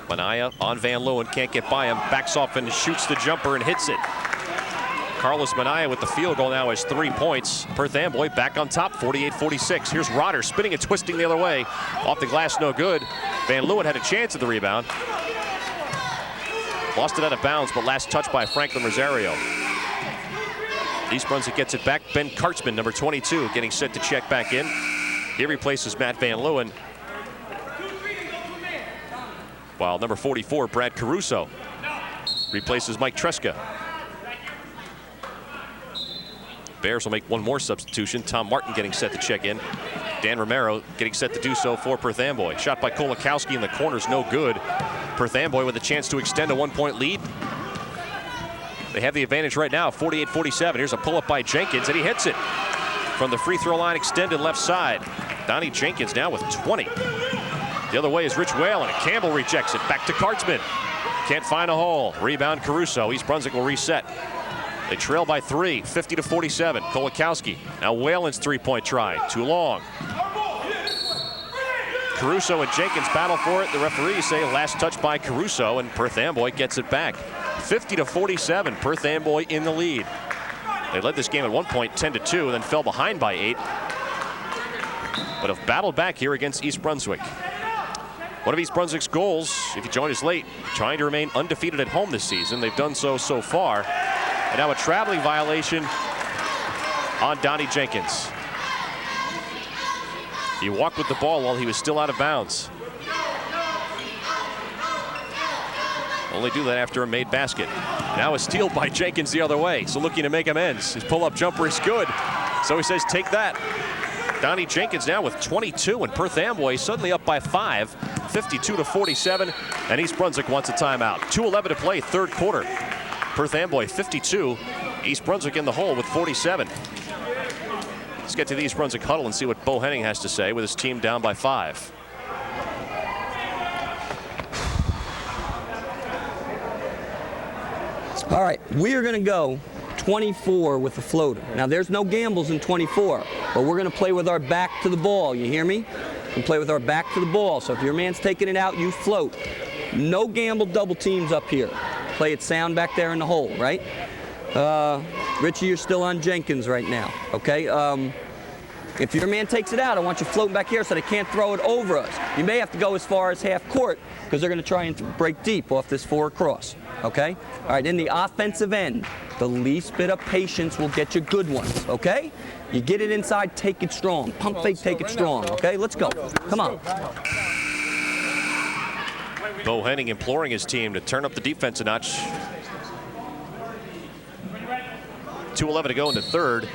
Manaya on Van Leeuwen, can't get by him, backs off and shoots the jumper and hits it. Carlos Manaya with the field goal now has 3 points. Perth Amboy back on top, 48-46. Here's Rotter spinning and twisting the other way. Off the glass, no good. Van Leeuwen had a chance at the rebound. Lost it out of bounds, but last touch by Franklin Rosario. East Brunswick gets it back. Ben Kartzman, number 22, getting set to check back in. He replaces Matt Van Leeuwen. While number 44, Brad Caruso, replaces Mike Tresca. Bears will make one more substitution. Tom Martin getting set to check in. Dan Romero getting set to do so for Perth Amboy. Shot by Kolakowski in the corners, no good. Perth Amboy with a chance to extend a 1-point lead. They have the advantage right now, 48-47. Here's a pull-up by Jenkins, and he hits it from the free throw line, extended left side. Donnie Jenkins now with 20. The other way is Rich Whalen, and Campbell rejects it. Back to Kartzman. Can't find a hole. Rebound Caruso. East Brunswick will reset. They trail by 3, 50-47. Kolakowski. Now Whalen's 3-point try. Too long. Caruso and Jenkins battle for it. The referees say last touch by Caruso, and Perth Amboy gets it back. 50-47, Perth Amboy in the lead. They led this game at one point 10-2, and then fell behind by 8. But have battled back here against East Brunswick. One of East Brunswick's goals, if you joined us late, trying to remain undefeated at home this season. They've done so far. And now a traveling violation on Donnie Jenkins. He walked with the ball while he was still out of bounds. Only do that after a made basket. Now a steal by Jenkins the other way, so looking to make amends. His pull-up jumper is good, so he says take that. Donnie Jenkins now with 22, and Perth Amboy suddenly up by 5, 52-47, and East Brunswick wants a timeout. 2:11 to play, third quarter. Perth Amboy 52, East Brunswick in the hole with 47. Let's get to the East Brunswick huddle and see what Bo Henning has to say with his team down by 5. All right, we are going to go 24 with the floater. Now, there's no gambles in 24, but we're going to play with our back to the ball. You hear me? We can play with our back to the ball. So if your man's taking it out, you float. No gamble double teams up here. Play it sound back there in the hole, right? Richie, you're still on Jenkins right now, okay? If your man takes it out, I want you floating back here so they can't throw it over us. You may have to go as far as half court because they're going to try and break deep off this forward cross. Okay? All right, in the offensive end, the least bit of patience will get you good ones. Okay? You get it inside, take it strong. Pump fake, take it strong. Okay? Let's go. Come on. Bohannon imploring his team to turn up the defense a notch. 2:11 to go in the third.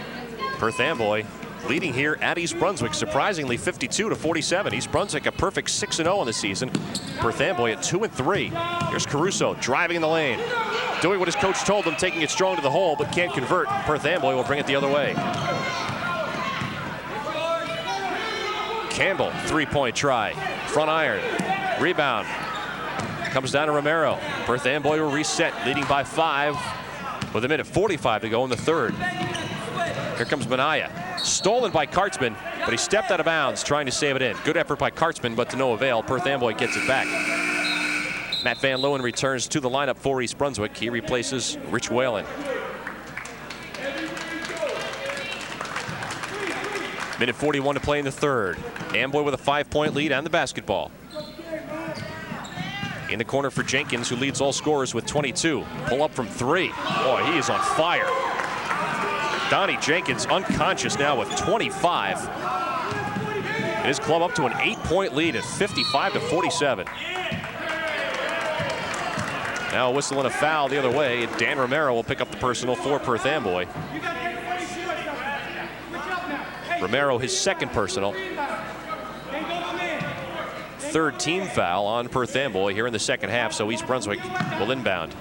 Perth Amboy leading here at East Brunswick, surprisingly 52-47. East Brunswick a perfect 6-0 on the season. Perth Amboy at 2-3. Here's Caruso driving in the lane, doing what his coach told him, taking it strong to the hole, but can't convert. Perth Amboy will bring it the other way. Campbell, three-point try, front iron, rebound. Comes down to Romero. Perth Amboy will reset, leading by 5 with 1:45 to go in the third. Here comes Manaya. Stolen by Kartzman, but he stepped out of bounds trying to save it in. Good effort by Kartzman, but to no avail. Perth Amboy gets it back. Matt Van Leeuwen returns to the lineup for East Brunswick. He replaces Rich Whalen. Minute 41 to play in the third. Amboy with a 5-point lead and the basketball. In the corner for Jenkins, who leads all scorers with 22. Pull up from 3. Boy, he is on fire. Donnie Jenkins unconscious now with 25. His club up to an 8-point lead at 55-47. Now a whistle and a foul the other way. Dan Romero will pick up the personal for Perth Amboy. Romero his second personal. Third team foul on Perth Amboy here in the second half, so East Brunswick will inbound.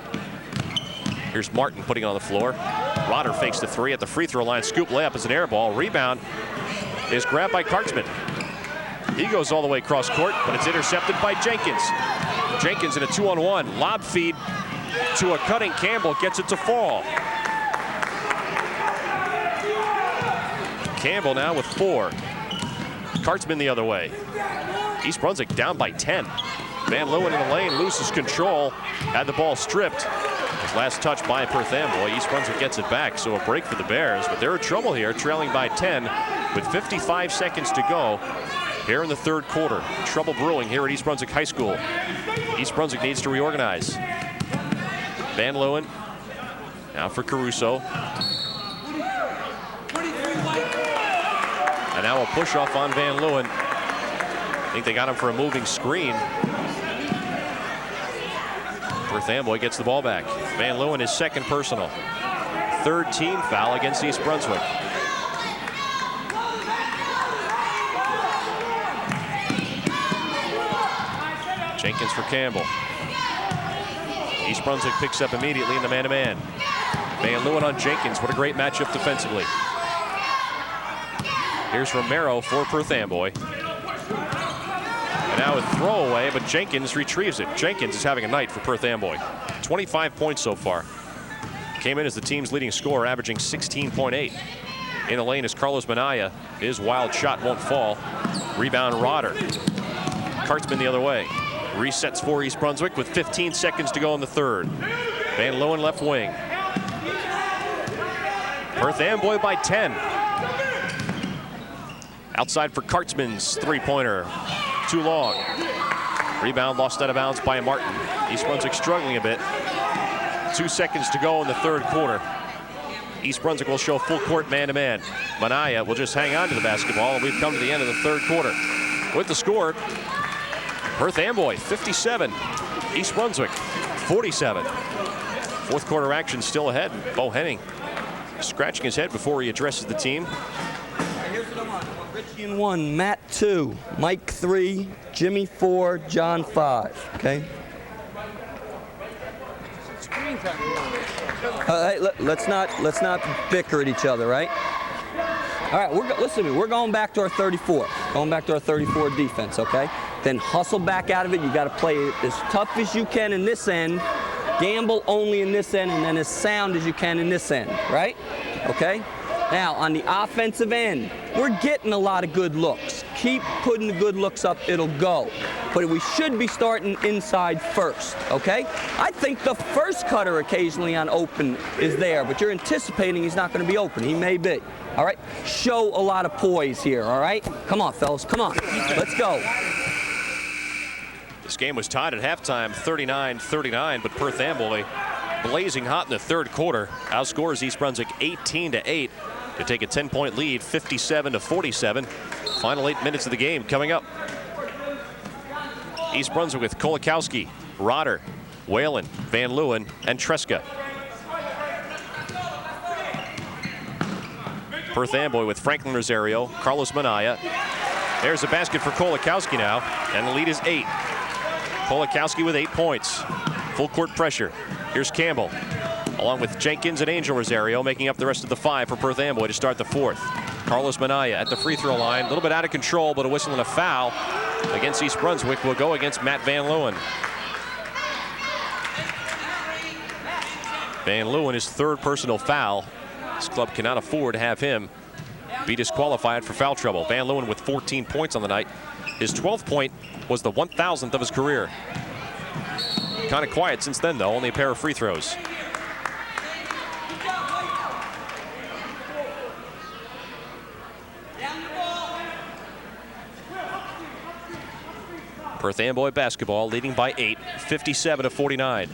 Here's Martin putting it on the floor. Rotter fakes the 3 at the free throw line. Scoop layup is an air ball. Rebound is grabbed by Kartzman. He goes all the way across court, but it's intercepted by Jenkins. Jenkins in a 2-on-1. Lob feed to a cutting Campbell, gets it to fall. Campbell now with 4. Kartzman the other way. East Brunswick down by 10. Van Leeuwen in the lane loses control. Had the ball stripped. Last touch by Perth Amboy. East Brunswick gets it back, so a break for the Bears. But they're in trouble here, trailing by 10 with 55 seconds to go here in the third quarter. Trouble brewing here at East Brunswick High School. East Brunswick needs to reorganize. Van Leeuwen now for Caruso. And now a push off on Van Leeuwen. I think they got him for a moving screen. Perth Amboy gets the ball back. Van Leeuwen his second personal. Third team foul against East Brunswick. Jenkins for Campbell. East Brunswick picks up immediately in the man-to-man. Van Leeuwen on Jenkins. What a great matchup defensively. Here's Romero for Perth Amboy. And now a throwaway, but Jenkins retrieves it. Jenkins is having a night for Perth Amboy. 25 points so far. Came in as the team's leading scorer, averaging 16.8. In the lane is Carlos Manaya. His wild shot won't fall. Rebound Rotter. Kartzman the other way. Resets for East Brunswick with 15 seconds to go in the third. Van Leeuwen left wing. Perth Amboy by 10. Outside for Kartzman's three-pointer. Too long. Rebound lost out of bounds by Martin. East Brunswick struggling a bit. 2 seconds to go in the third quarter. East Brunswick will show full court man-to-man. Manaya will just hang on to the basketball, and we've come to the end of the third quarter. With the score, Perth Amboy 57, East Brunswick 47. Fourth quarter action still ahead. Bohannon scratching his head before he addresses the team. Here's what I want. Richie in 1, Matt 2, Mike 3, Jimmy 4, John 5. Okay. Hey, let's not bicker at each other, right? All right, listen to me. We're going back to our 34. Going back to our 34 defense, okay? Then hustle back out of it. You got to play it as tough as you can in this end, gamble only in this end, and then as sound as you can in this end, right? Okay? Now, on the offensive end, we're getting a lot of good looks. Keep putting the good looks up, it'll go. But we should be starting inside first, okay? I think the first cutter occasionally on open is there, but you're anticipating he's not going to be open. He may be, All right? Show a lot of poise here, all right? Come on, fellas, come on. Let's go. This game was tied at halftime, 39-39, but Perth Amboy blazing hot in the third quarter. Outscores East Brunswick 18-8 to take a 10-point lead, 57-47. Final 8 minutes of the game coming up. East Brunswick with Kolakowski, Rotter, Whalen, Van Leeuwen, and Treska. Perth Amboy with Franklin Rosario, Carlos Manaya. There's a basket for Kolakowski now, and the lead is 8. Kolakowski with 8 points. Full court pressure. Here's Campbell, along with Jenkins and Angel Rosario, making up the rest of the 5 for Perth Amboy to start the 4th. Carlos Manaya at the free throw line, a little bit out of control, but a whistle and a foul against East Brunswick will go against Matt Van Leeuwen. Van Leeuwen, his 3rd personal foul. This club cannot afford to have him be disqualified for foul trouble. Van Leeuwen with 14 points on the night. His 12th point was the 1,000th of his career. Kind of quiet since then, though. Only a pair of free throws. Perth Amboy basketball leading by 8, 57-49.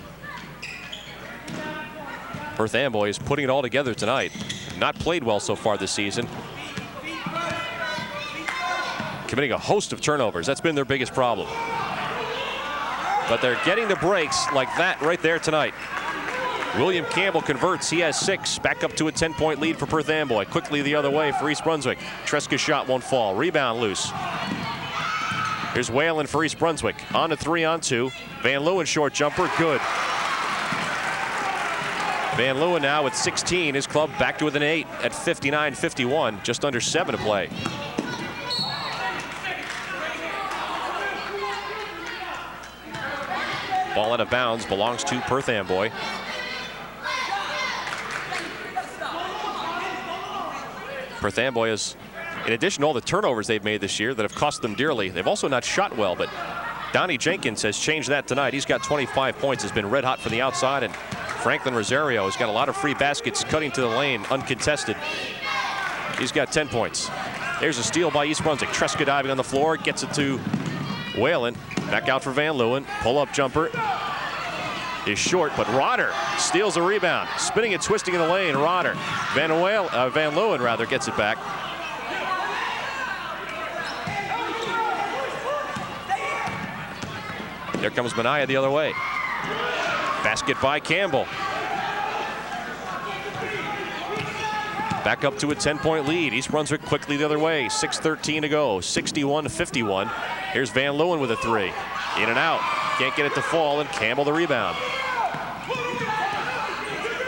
Perth Amboy is putting it all together tonight. Not played well so far this season. Committing a host of turnovers. That's been their biggest problem. But they're getting the breaks like that right there tonight. William Campbell converts. He has 6. Back up to a 10-point lead for Perth Amboy. Quickly the other way for East Brunswick. Treska's shot won't fall. Rebound loose. Here's Whalen for East Brunswick. On to 3-on-2. Van Leeuwen short jumper. Good. Van Leeuwen now with 16. His club back to within 8 at 59-51. Just under 7 to play. Ball out of bounds belongs to Perth Amboy. Perth Amboy is, in addition to all the turnovers they've made this year that have cost them dearly, they've also not shot well, but Donnie Jenkins has changed that tonight. He's got 25 points, has been red hot from the outside, and Franklin Rosario has got a lot of free baskets cutting to the lane uncontested. He's got 10 points. There's a steal by East Brunswick. Treska diving on the floor, gets it to Whalen. Back out for Van Leeuwen. Pull-up jumper is short, but Rotter steals the rebound. Spinning and twisting in the lane, Rotter. Van Leeuwen rather gets it back. There comes Manaya the other way. Basket by Campbell. Back up to a 10-point lead. East Brunswick quickly the other way. 6:13 to go. 61-51. Here's Van Leeuwen with a 3. In and out. Can't get it to fall, and Campbell the rebound.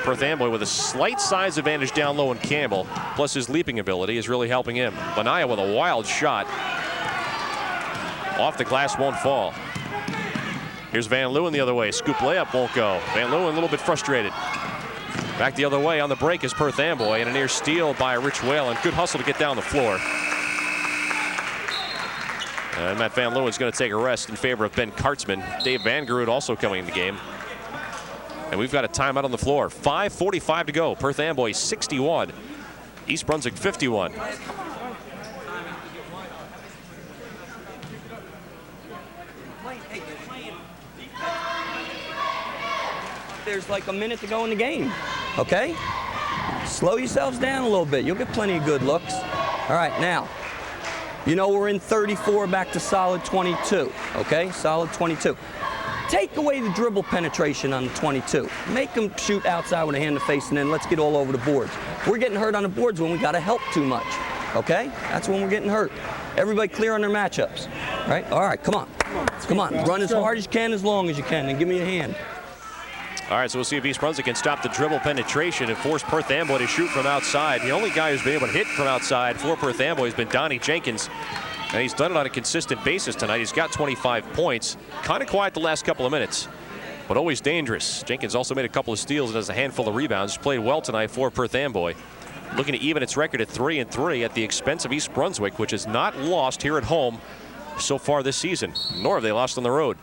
Perth Amboy with a slight size advantage down low, and Campbell, plus his leaping ability, is really helping him. Manaya with a wild shot. Off the glass, won't fall. Here's Van Leeuwen the other way. Scoop layup won't go. Van Leeuwen a little bit frustrated. Back the other way on the break is Perth Amboy, and a near steal by Rich Whalen. Good hustle to get down the floor. And Matt Van Leeuwen's going to take a rest in favor of Ben Kartzman. Dave Van Groot also coming in the game. And we've got a timeout on the floor. 5:45 to go. Perth Amboy 61. East Brunswick 51. There's like a minute to go in the game, okay? Slow yourselves down a little bit. You'll get plenty of good looks. All right, now, you know we're in 34 back to solid 22, okay? Solid 22. Take away the dribble penetration on the 22. Make them shoot outside with a hand to face, and then let's get all over the boards. We're getting hurt on the boards when we got to help too much, okay? That's when we're getting hurt. Everybody clear on their matchups, right? All right, come on. Come on, run as hard as you can, as long as you can, and give me a hand. All right, so we'll see if East Brunswick can stop the dribble penetration and force Perth Amboy to shoot from outside. The only guy who's been able to hit from outside for Perth Amboy has been Donnie Jenkins, and he's done it on a consistent basis tonight. He's got 25 points. Kind of quiet the last couple of minutes, but always dangerous. Jenkins also made a couple of steals and has a handful of rebounds. Played well tonight for Perth Amboy. Looking to even its record at 3-3 at the expense of East Brunswick, which has not lost here at home so far this season, nor have they lost on the road.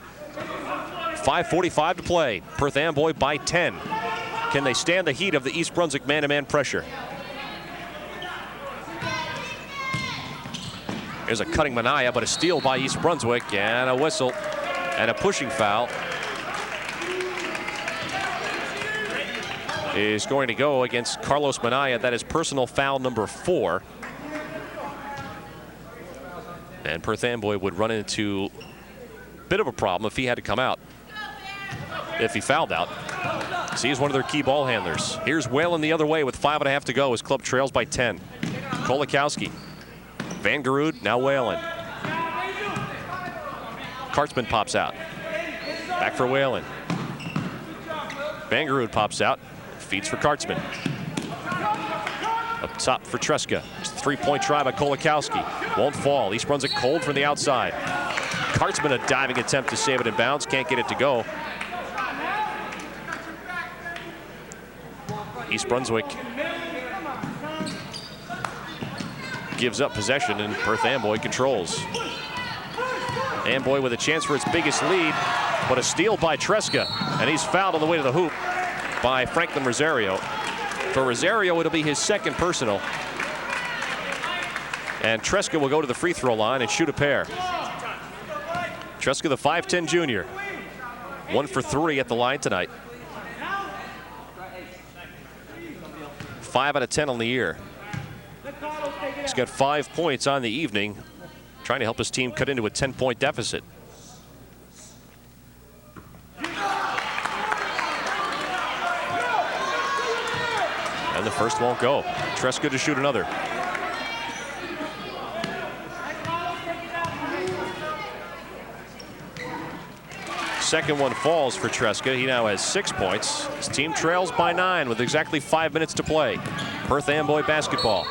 5:45 to play. Perth Amboy by 10. Can they stand the heat of the East Brunswick man-to-man pressure? There's a cutting Minaya, but a steal by East Brunswick, and a whistle and a pushing foul is going to go against Carlos Minaya. That is personal foul number 4. And Perth Amboy would run into a bit of a problem if he had to come out, if he fouled out. So he's one of their key ball handlers. Here's Whalen the other way with 5.5 to go. His club trails by 10. Kolakowski, Van Gerud, now Whalen. Kartzman pops out. Back for Whalen. Van Gerud pops out. Feeds for Kartzman. Up top for Tresca. It's a 3-point try by Kolakowski. Won't fall. East Brunswick cold from the outside. Kartzman a diving attempt to save it in bounds. Can't get it to go. East Brunswick gives up possession, and Perth Amboy controls. Amboy with a chance for its biggest lead, but a steal by Tresca, and he's fouled on the way to the hoop by Franklin Rosario. For Rosario, it'll be his second personal. And Tresca will go to the free throw line and shoot a pair. Tresca, the 5'10 junior. 1 for 3 at the line tonight. 5 out of 10 on the year. He's got 5 points on the evening, trying to help his team cut into a 10-point deficit. And the first won't go. Tresca to shoot another. Second one falls for Tresca. He now has 6 points. His team trails by 9 with exactly 5 minutes to play. Perth Amboy basketball.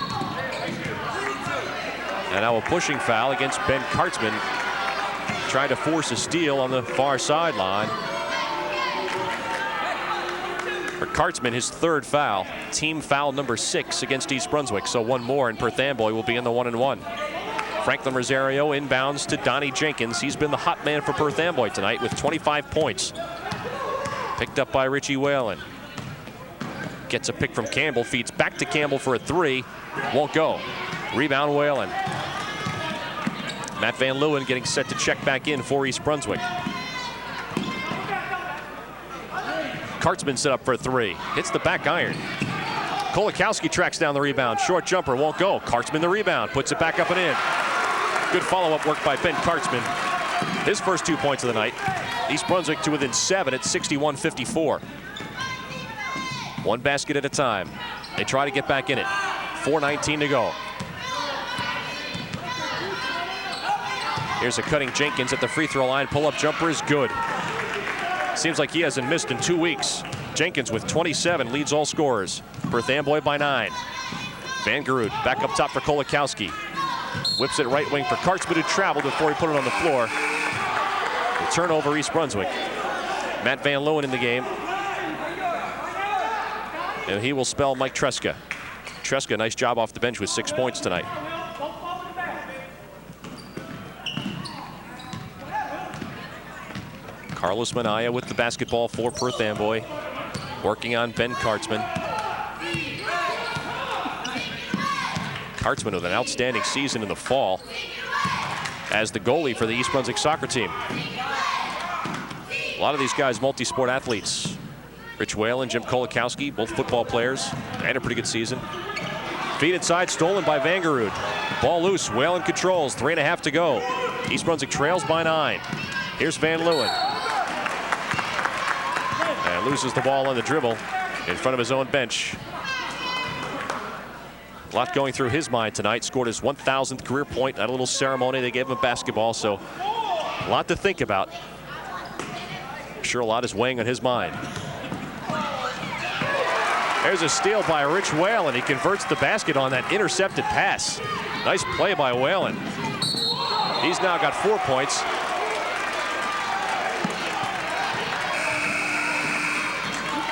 And now a pushing foul against Ben Kartzman. Trying to force a steal on the far sideline. For Kartzman, his 3rd foul. Team foul number 6 against East Brunswick. So 1 more, and Perth Amboy will be in the 1-and-1. Franklin Rosario inbounds to Donnie Jenkins. He's been the hot man for Perth Amboy tonight with 25 points. Picked up by Richie Whalen. Gets a pick from Campbell, feeds back to Campbell for a 3. Won't go. Rebound Whalen. Matt Van Leeuwen getting set to check back in for East Brunswick. Kartzman set up for a 3. Hits the back iron. Kolakowski tracks down the rebound. Short jumper won't go. Kartzman the rebound. Puts it back up and in. Good follow-up work by Ben Kartzman. His first 2 points of the night. East Brunswick to within 7 at 61-54. 1 basket at a time. They try to get back in it. 4:19 to go. Here's a cutting Jenkins at the free throw line. Pull-up jumper is good. Seems like he hasn't missed in 2 weeks. Jenkins with 27 leads all scorers. Perth Amboy by 9. Van Gerud back up top for Kolakowski. Whips it right wing for Kartzman, who traveled before he put it on the floor. The turnover, East Brunswick. Matt Van Leeuwen in the game. And he will spell Mike Tresca. Tresca, nice job off the bench with 6 points tonight. Carlos Minaya with the basketball for Perth Amboy. Working on Ben Kartzman. Kartzman with an outstanding season in the fall as the goalie for the East Brunswick soccer team. A lot of these guys multi-sport athletes. Rich Whalen, Jim Kolakowski, both football players. They had a pretty good season. Feed inside, stolen by Van Gerud. Ball loose, Whalen controls, 3.5 to go. East Brunswick trails by 9. Here's Van Leeuwen. And loses the ball on the dribble in front of his own bench. A lot going through his mind tonight. Scored his 1,000th career point at a little ceremony. They gave him a basketball, so a lot to think about. I'm sure a lot is weighing on his mind. There's a steal by Rich Whalen. He converts the basket on that intercepted pass. Nice play by Whalen. He's now got 4 points.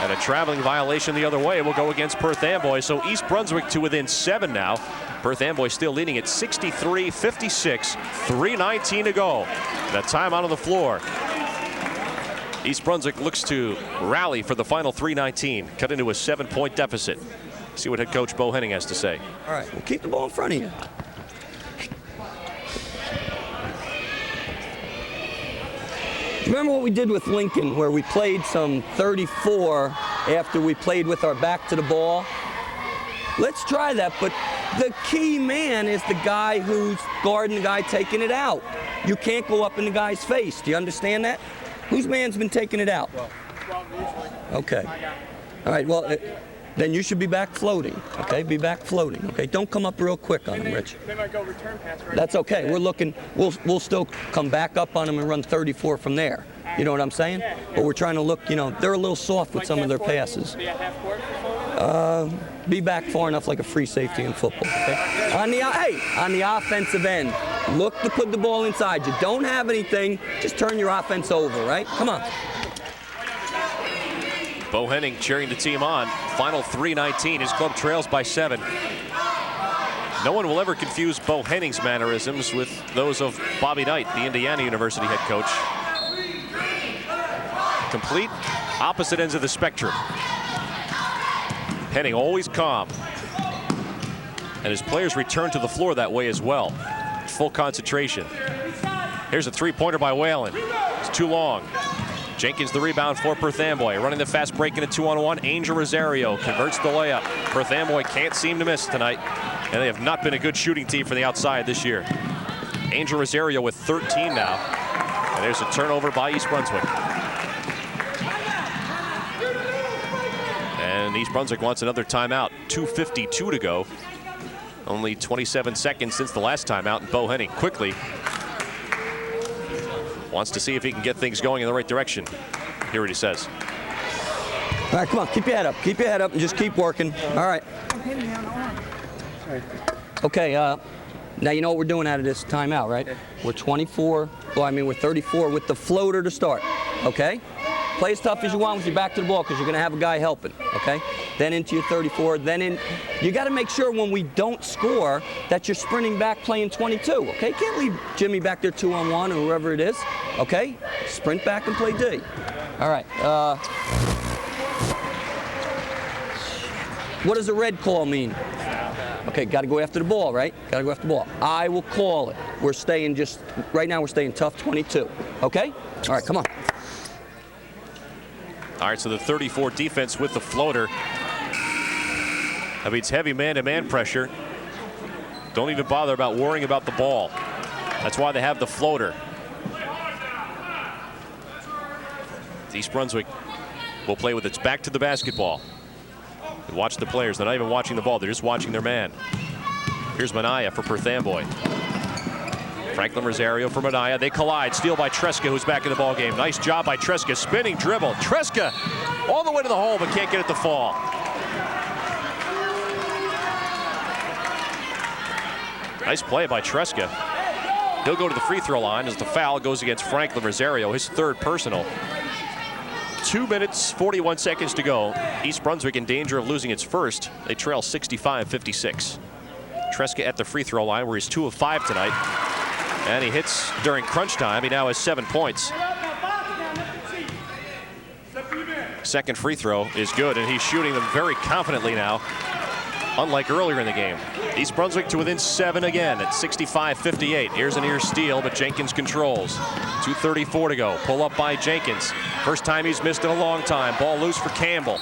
And a traveling violation the other way will go against Perth Amboy. So East Brunswick to within 7 now. Perth Amboy still leading at 63-56. 3:19 to go. That time out on the floor. East Brunswick looks to rally for the final 3:19. Cut into a 7-point deficit. See what head coach Bo Henning has to say. All right, we'll keep the ball in front of you. Remember what we did with Lincoln, where we played some 34 after we played with our back to the ball? Let's try that, but the key man is the guy who's guarding the guy taking it out. You can't go up in the guy's face. Do you understand that? Whose man's been taking it out? Okay. All right, well, then you should be back floating, okay? Be back floating, okay? Don't come up real quick on him, Rich. They might go return pass right. That's okay. We're looking, we'll still come back up on him and run 34 from there. You know what I'm saying? But we're trying to look, you know, they're a little soft with some of their passes. Be at half court. Be back far enough like a free safety in football, okay? On the offensive end, look to put the ball inside you. Don't have anything, just turn your offense over, right? Come on. Bo Henning cheering the team on. Final 3:19. His club trails by 7. No one will ever confuse Bo Henning's mannerisms with those of Bobby Knight, the Indiana University head coach. Complete opposite ends of the spectrum. Henning always calm. And his players return to the floor that way as well. Full concentration. Here's a three-pointer by Whalen. It's too long. Jenkins the rebound for Perth Amboy. Running the fast break in a 2-on-1. Angel Rosario converts the layup. Perth Amboy can't seem to miss tonight. And they have not been a good shooting team from the outside this year. Angel Rosario with 13 now. And there's a turnover by East Brunswick. And East Brunswick wants another timeout. 2:52 to go. Only 27 seconds since the last timeout. And Bo Henning quickly wants to see if he can get things going in the right direction. Hear what he says. All right, come on, keep your head up. Keep your head up and just keep working. All right. Okay, now you know what we're doing out of this timeout, right? We're 24, well, I mean, we're 34 with the floater to start, okay? Play as tough as you want with your back to the ball because you're going to have a guy helping, okay? Then into your 34, then in. You got to make sure when we don't score that you're sprinting back playing 22, okay? Can't leave Jimmy back there 2-on-1 or whoever it is, okay? Sprint back and play D. All right. What does a red call mean? Okay, got to go after the ball, right? Got to go after the ball. I will call it. We're staying just, right now we're staying tough 22, okay? All right, come on. All right, so the 34 defense with the floater. That means heavy man-to-man pressure. Don't even bother about worrying about the ball. That's why they have the floater. East Brunswick will play with its back to the basketball. And watch the players. They're not even watching the ball. They're just watching their man. Here's Minaya for Perth Amboy. Franklin Rosario for Minaya. They collide. Steal by Tresca, who's back in the ball game. Nice job by Tresca. Spinning dribble. Tresca all the way to the hole, but can't get it to fall. Nice play by Tresca. He'll go to the free throw line as the foul goes against Franklin Rosario, his third personal. 2 minutes, 41 seconds to go. East Brunswick in danger of losing its first. They trail 65-56. Tresca at the free throw line where he's 2 of 5 tonight. And he hits during crunch time. He now has 7 points. Second free throw is good, and he's shooting them very confidently now, unlike earlier in the game. East Brunswick to within 7 again at 65-58. Here's an ear steal, but Jenkins controls. 2:34 to go. Pull up by Jenkins. First time he's missed in a long time. Ball loose for Campbell.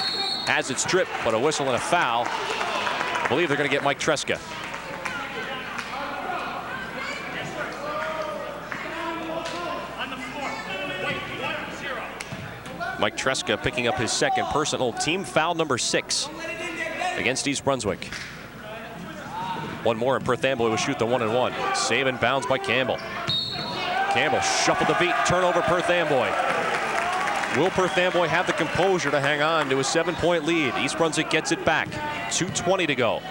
Has it stripped, but a whistle and a foul. I believe they're going to get Mike Tresca. Mike Tresca picking up his second personal, team foul number 6 against East Brunswick. One more and Perth Amboy will shoot the 1-and-1. Save and bounds by Campbell. Campbell shuffled the beat, turnover Perth Amboy. Will Perth Amboy have the composure to hang on to a 7-point lead? East Brunswick gets it back. 2:20 to go.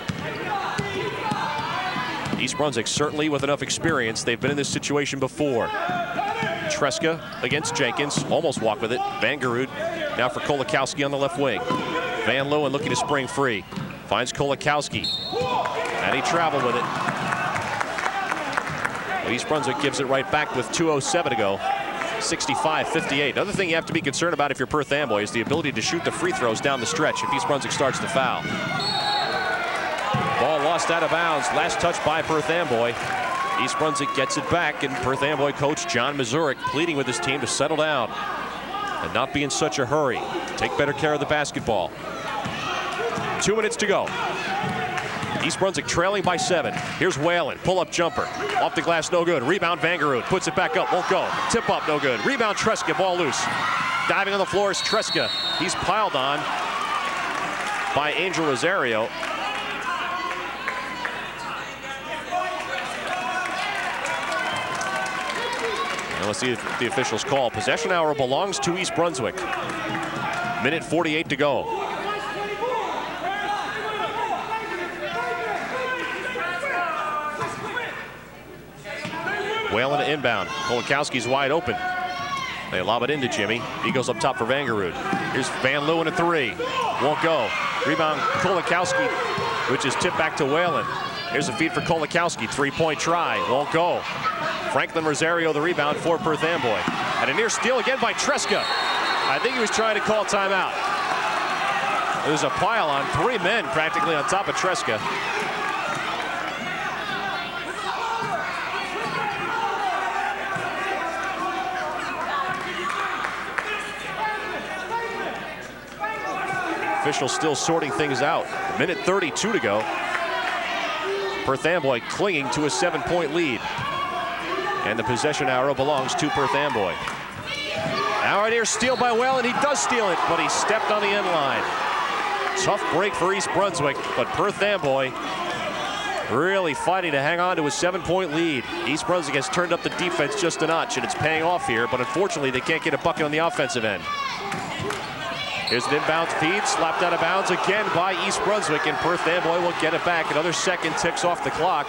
East Brunswick certainly with enough experience. They've been in this situation before. Tresca against Jenkins, almost walked with it. Van Gerud now for Kolakowski on the left wing. Van Leeuwen looking to spring free. Finds Kolakowski, and he traveled with it. But East Brunswick gives it right back with 2:07 to go. 65-58. Another thing you have to be concerned about if you're Perth Amboy is the ability to shoot the free throws down the stretch if East Brunswick starts to foul. Ball lost out of bounds. Last touch by Perth Amboy. East Brunswick gets it back, and Perth Amboy coach John Mazurek pleading with his team to settle down and not be in such a hurry. Take better care of the basketball. 2 minutes to go. East Brunswick trailing by 7. Here's Whalen, pull-up jumper. Off the glass, no good. Rebound, Vangerud puts it back up, won't go. Tip up, no good. Rebound, Treska, ball loose. Diving on the floor is Treska. He's piled on by Angel Rosario. And let's see if the officials call. Possession arrow belongs to East Brunswick. Minute 48 to go. Whalen to inbound. Kolakowski's wide open. They lob it into Jimmy. He goes up top for Vangerud. Here's Van Leeuwen at 3. Won't go. Rebound Kolakowski, which is tipped back to Whalen. Here's a feed for Kolakowski. 3-point try. Won't go. Franklin Rosario the rebound for Perth Amboy. And a near steal again by Treska. I think he was trying to call timeout. There's a pile on 3 men practically on top of Treska. Officials still sorting things out. Minute 32 to go. Perth Amboy clinging to a 7-point lead. And the possession arrow belongs to Perth Amboy. Now right here, steal by Whalen. He does steal it, but he stepped on the end line. Tough break for East Brunswick, but Perth Amboy really fighting to hang on to a 7-point lead. East Brunswick has turned up the defense just a notch, and it's paying off here, but unfortunately they can't get a bucket on the offensive end. Here's an inbound feed, slapped out of bounds again by East Brunswick, and Perth Amboy will get it back. Another second ticks off the clock.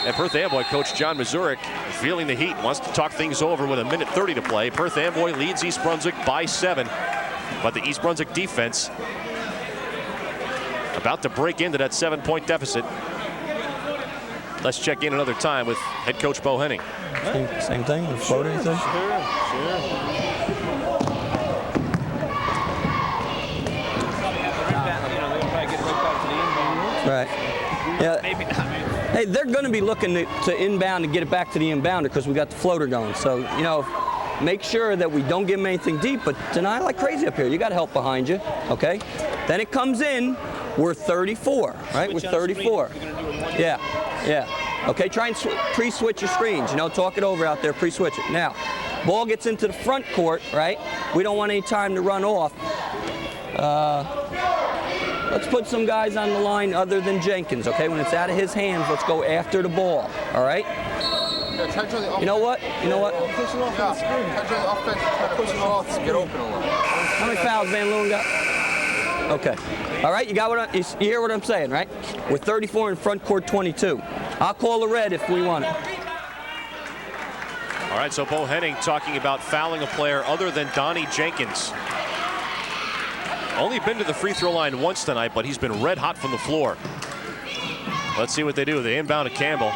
And Perth Amboy coach John Mazurek, feeling the heat, wants to talk things over with a minute 30 to play. Perth Amboy leads East Brunswick by 7, but the East Brunswick defense about to break into that 7-point deficit. Let's check in another time with head coach Bo Henning. Same thing, the floating thing? Sure. Right. Yeah. Maybe not. Hey, they're going to be looking to inbound and get it back to the inbounder because we got the floater going. So, you know, make sure that we don't give them anything deep, but deny like crazy up here. You got help behind you, okay? Then it comes in. We're 34, right? We're 34. Yeah, yeah. Okay, try and pre-switch your screens. You know, talk it over out there, pre-switch it. Now, ball gets into the front court, right? We don't want any time to run off. Let's put some guys on the line other than Jenkins, okay? When it's out of his hands, let's go after the ball, all right? You know what? You know what? How many fouls Van Leeuwen got? Okay. All right, you got what you hear what I'm saying, right? We're 34 in front court 22. I'll call a red if we want it. All right, so Bo Henning talking about fouling a player other than Donnie Jenkins. Only been to the free throw line once tonight, but he's been red hot from the floor. Let's see what they do. They inbound to Campbell.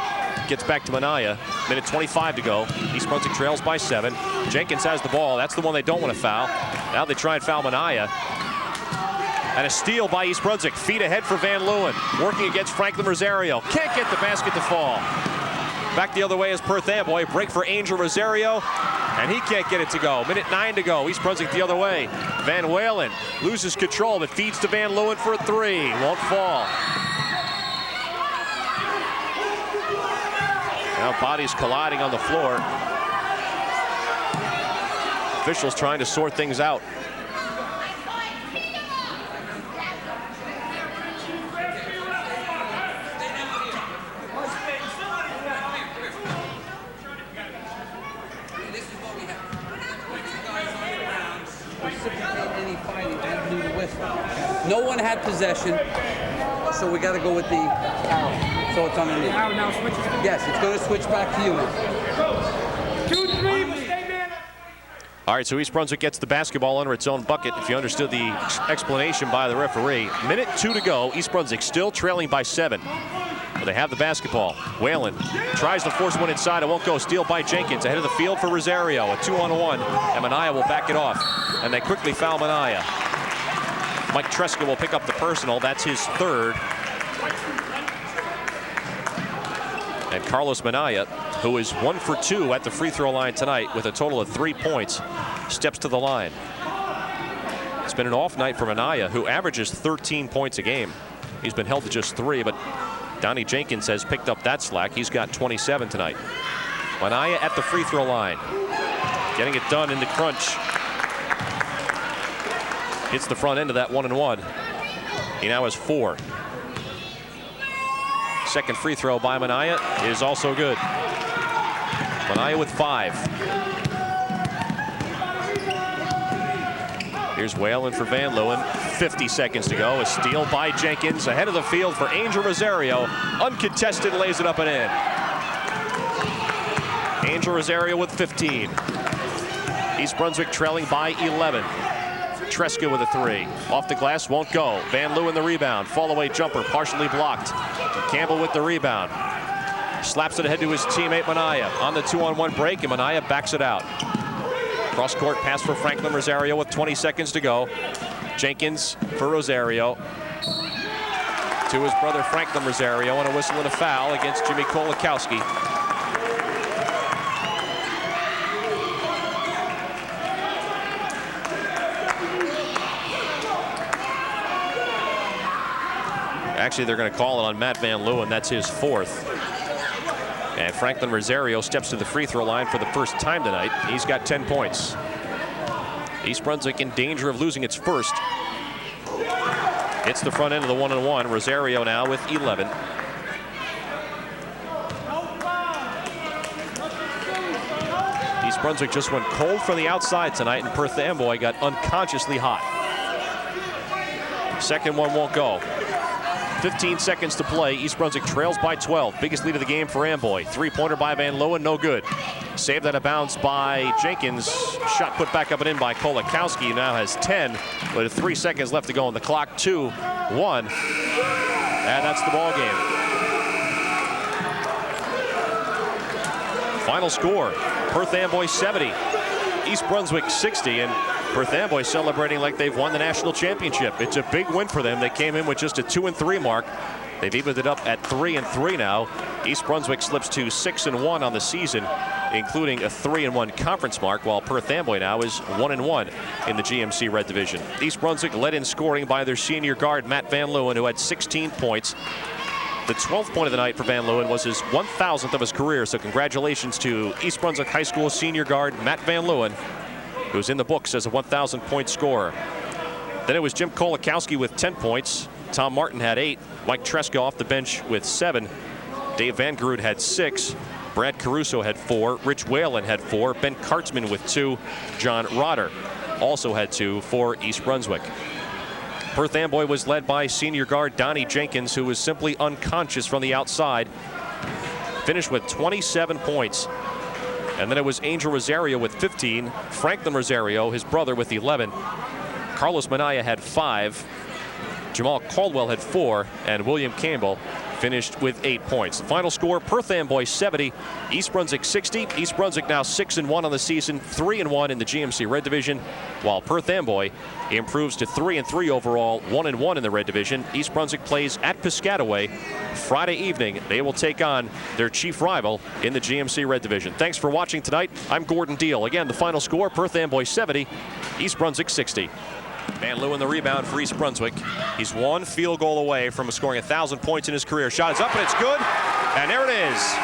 Gets back to Manaya. Minute 25 to go. East Brunswick trails by 7. Jenkins has the ball. That's the one they don't want to foul. Now they try and foul Manaya. And a steal by East Brunswick. Feet ahead for Van Leeuwen. Working against Franklin Rosario. Can't get the basket to fall. Back the other way is Perth Amboy. Break for Angel Rosario. And he can't get it to go. Minute 9 to go. East Brunswick the other way. Van Whalen loses control, but feeds to Van Leeuwen for a 3. Won't fall. Now bodies colliding on the floor. Officials trying to sort things out. No one had possession, so we got to go with the arrow. So it's underneath. Now switches. Yes, it's going to switch back to you now. 2-3, stay man. All right, so East Brunswick gets the basketball under its own bucket, if you understood the explanation by the referee. Minute 2 to go. East Brunswick still trailing by 7. But they have the basketball. Whalen tries to force one inside. It won't go. Steal by Jenkins. Ahead of the field for Rosario. A 2-on-1. And Manaya will back it off. And they quickly foul Manaya. Mike Treska will pick up the personal. That's his 3rd. And Carlos Minaya, who is 1 for 2 at the free throw line tonight with a total of 3 points, steps to the line. It's been an off night for Minaya, who averages 13 points a game. He's been held to just 3, but Donnie Jenkins has picked up that slack. He's got 27 tonight. Minaya at the free throw line, getting it done in the crunch. Hits the front end of that 1-and-1. He now has 4. Second free throw by Minaya is also good. Minaya with 5. Here's Whalen for Van Leeuwen. 50 seconds to go. A steal by Jenkins ahead of the field for Angel Rosario. Uncontested, lays it up and in. Angel Rosario with 15. East Brunswick trailing by 11. Tresca with a 3. Off the glass, won't go. Van Leeuwen the rebound. Fall away jumper, partially blocked. Campbell with the rebound. Slaps it ahead to his teammate Minaya. On the 2-on-1 break, and Minaya backs it out. Cross court pass for Franklin Rosario with 20 seconds to go. Jenkins for Rosario. To his brother Franklin Rosario, and a whistle and a foul against Jimmy Kolakowski. Actually, they're going to call it on Matt Van Leeuwen. That's his 4th. And Franklin Rosario steps to the free throw line for the first time tonight. He's got 10 points. East Brunswick in danger of losing its first. Hits the front end of the 1-and-1. Rosario now with 11. East Brunswick just went cold from the outside tonight, and Perth Amboy got unconsciously hot. Second one won't go. 15 seconds to play. East Brunswick trails by 12. Biggest lead of the game for Amboy. 3-pointer by Van Leeuwen, no good. Saved out of bounds by Jenkins. Shot put back up and in by Kolakowski. Now has 10, but 3 seconds left to go on the clock. 2-1, and that's the ball game. Final score: Perth Amboy 70, East Brunswick 60, and Perth Amboy celebrating like they've won the national championship. It's a big win for them. They came in with just a 2-3 mark. They've evened it up at 3-3 now. East Brunswick slips to 6-1 on the season, including a 3-1 conference mark, while Perth Amboy now is 1-1 in the GMC Red Division. East Brunswick led in scoring by their senior guard, Matt Van Leeuwen, who had 16 points. The 12th point of the night for Van Leeuwen was his 1,000th of his career, so congratulations to East Brunswick High School senior guard Matt Van Leeuwen, who's in the books as a 1,000-point scorer. Then it was Jim Kolakowski with 10 points. Tom Martin had 8. Mike Tresca off the bench with 7. Dave Van Groot had 6. Brad Caruso had 4. Rich Whalen had 4. Ben Kartzman with 2. John Rotter also had 2 for East Brunswick. Perth Amboy was led by senior guard Donnie Jenkins, who was simply unconscious from the outside. Finished with 27 points. And then it was Angel Rosario with 15. Franklin Rosario, his brother, with 11. Carlos Minaya had 5. Jamal Caldwell had 4. And William Campbell finished with 8 points. The final score: Perth Amboy 70, East Brunswick 60. East Brunswick now 6-1 on the season, 3-1 in the GMC Red Division, while Perth Amboy improves to 3-3 overall, 1-1 in the Red Division. East Brunswick plays at Piscataway Friday evening. They will take on their chief rival in the GMC Red Division. Thanks for watching tonight. I'm Gordon Deal. Again, the final score: Perth Amboy 70, East Brunswick 60. Van Leeuwen the rebound for East Brunswick. He's 1 field goal away from scoring 1,000 points in his career. Shot is up and it's good. And there it is.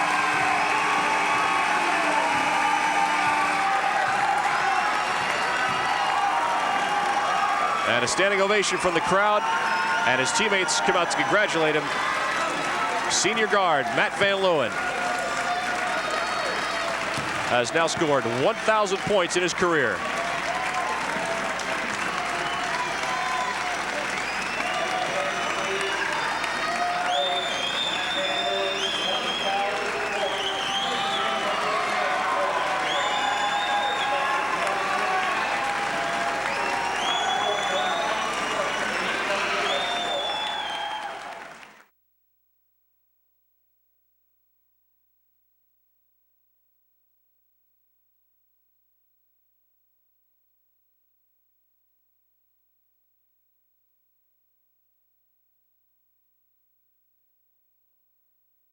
And a standing ovation from the crowd. And his teammates come out to congratulate him. Senior guard Matt Van Leeuwen has now scored 1,000 points in his career.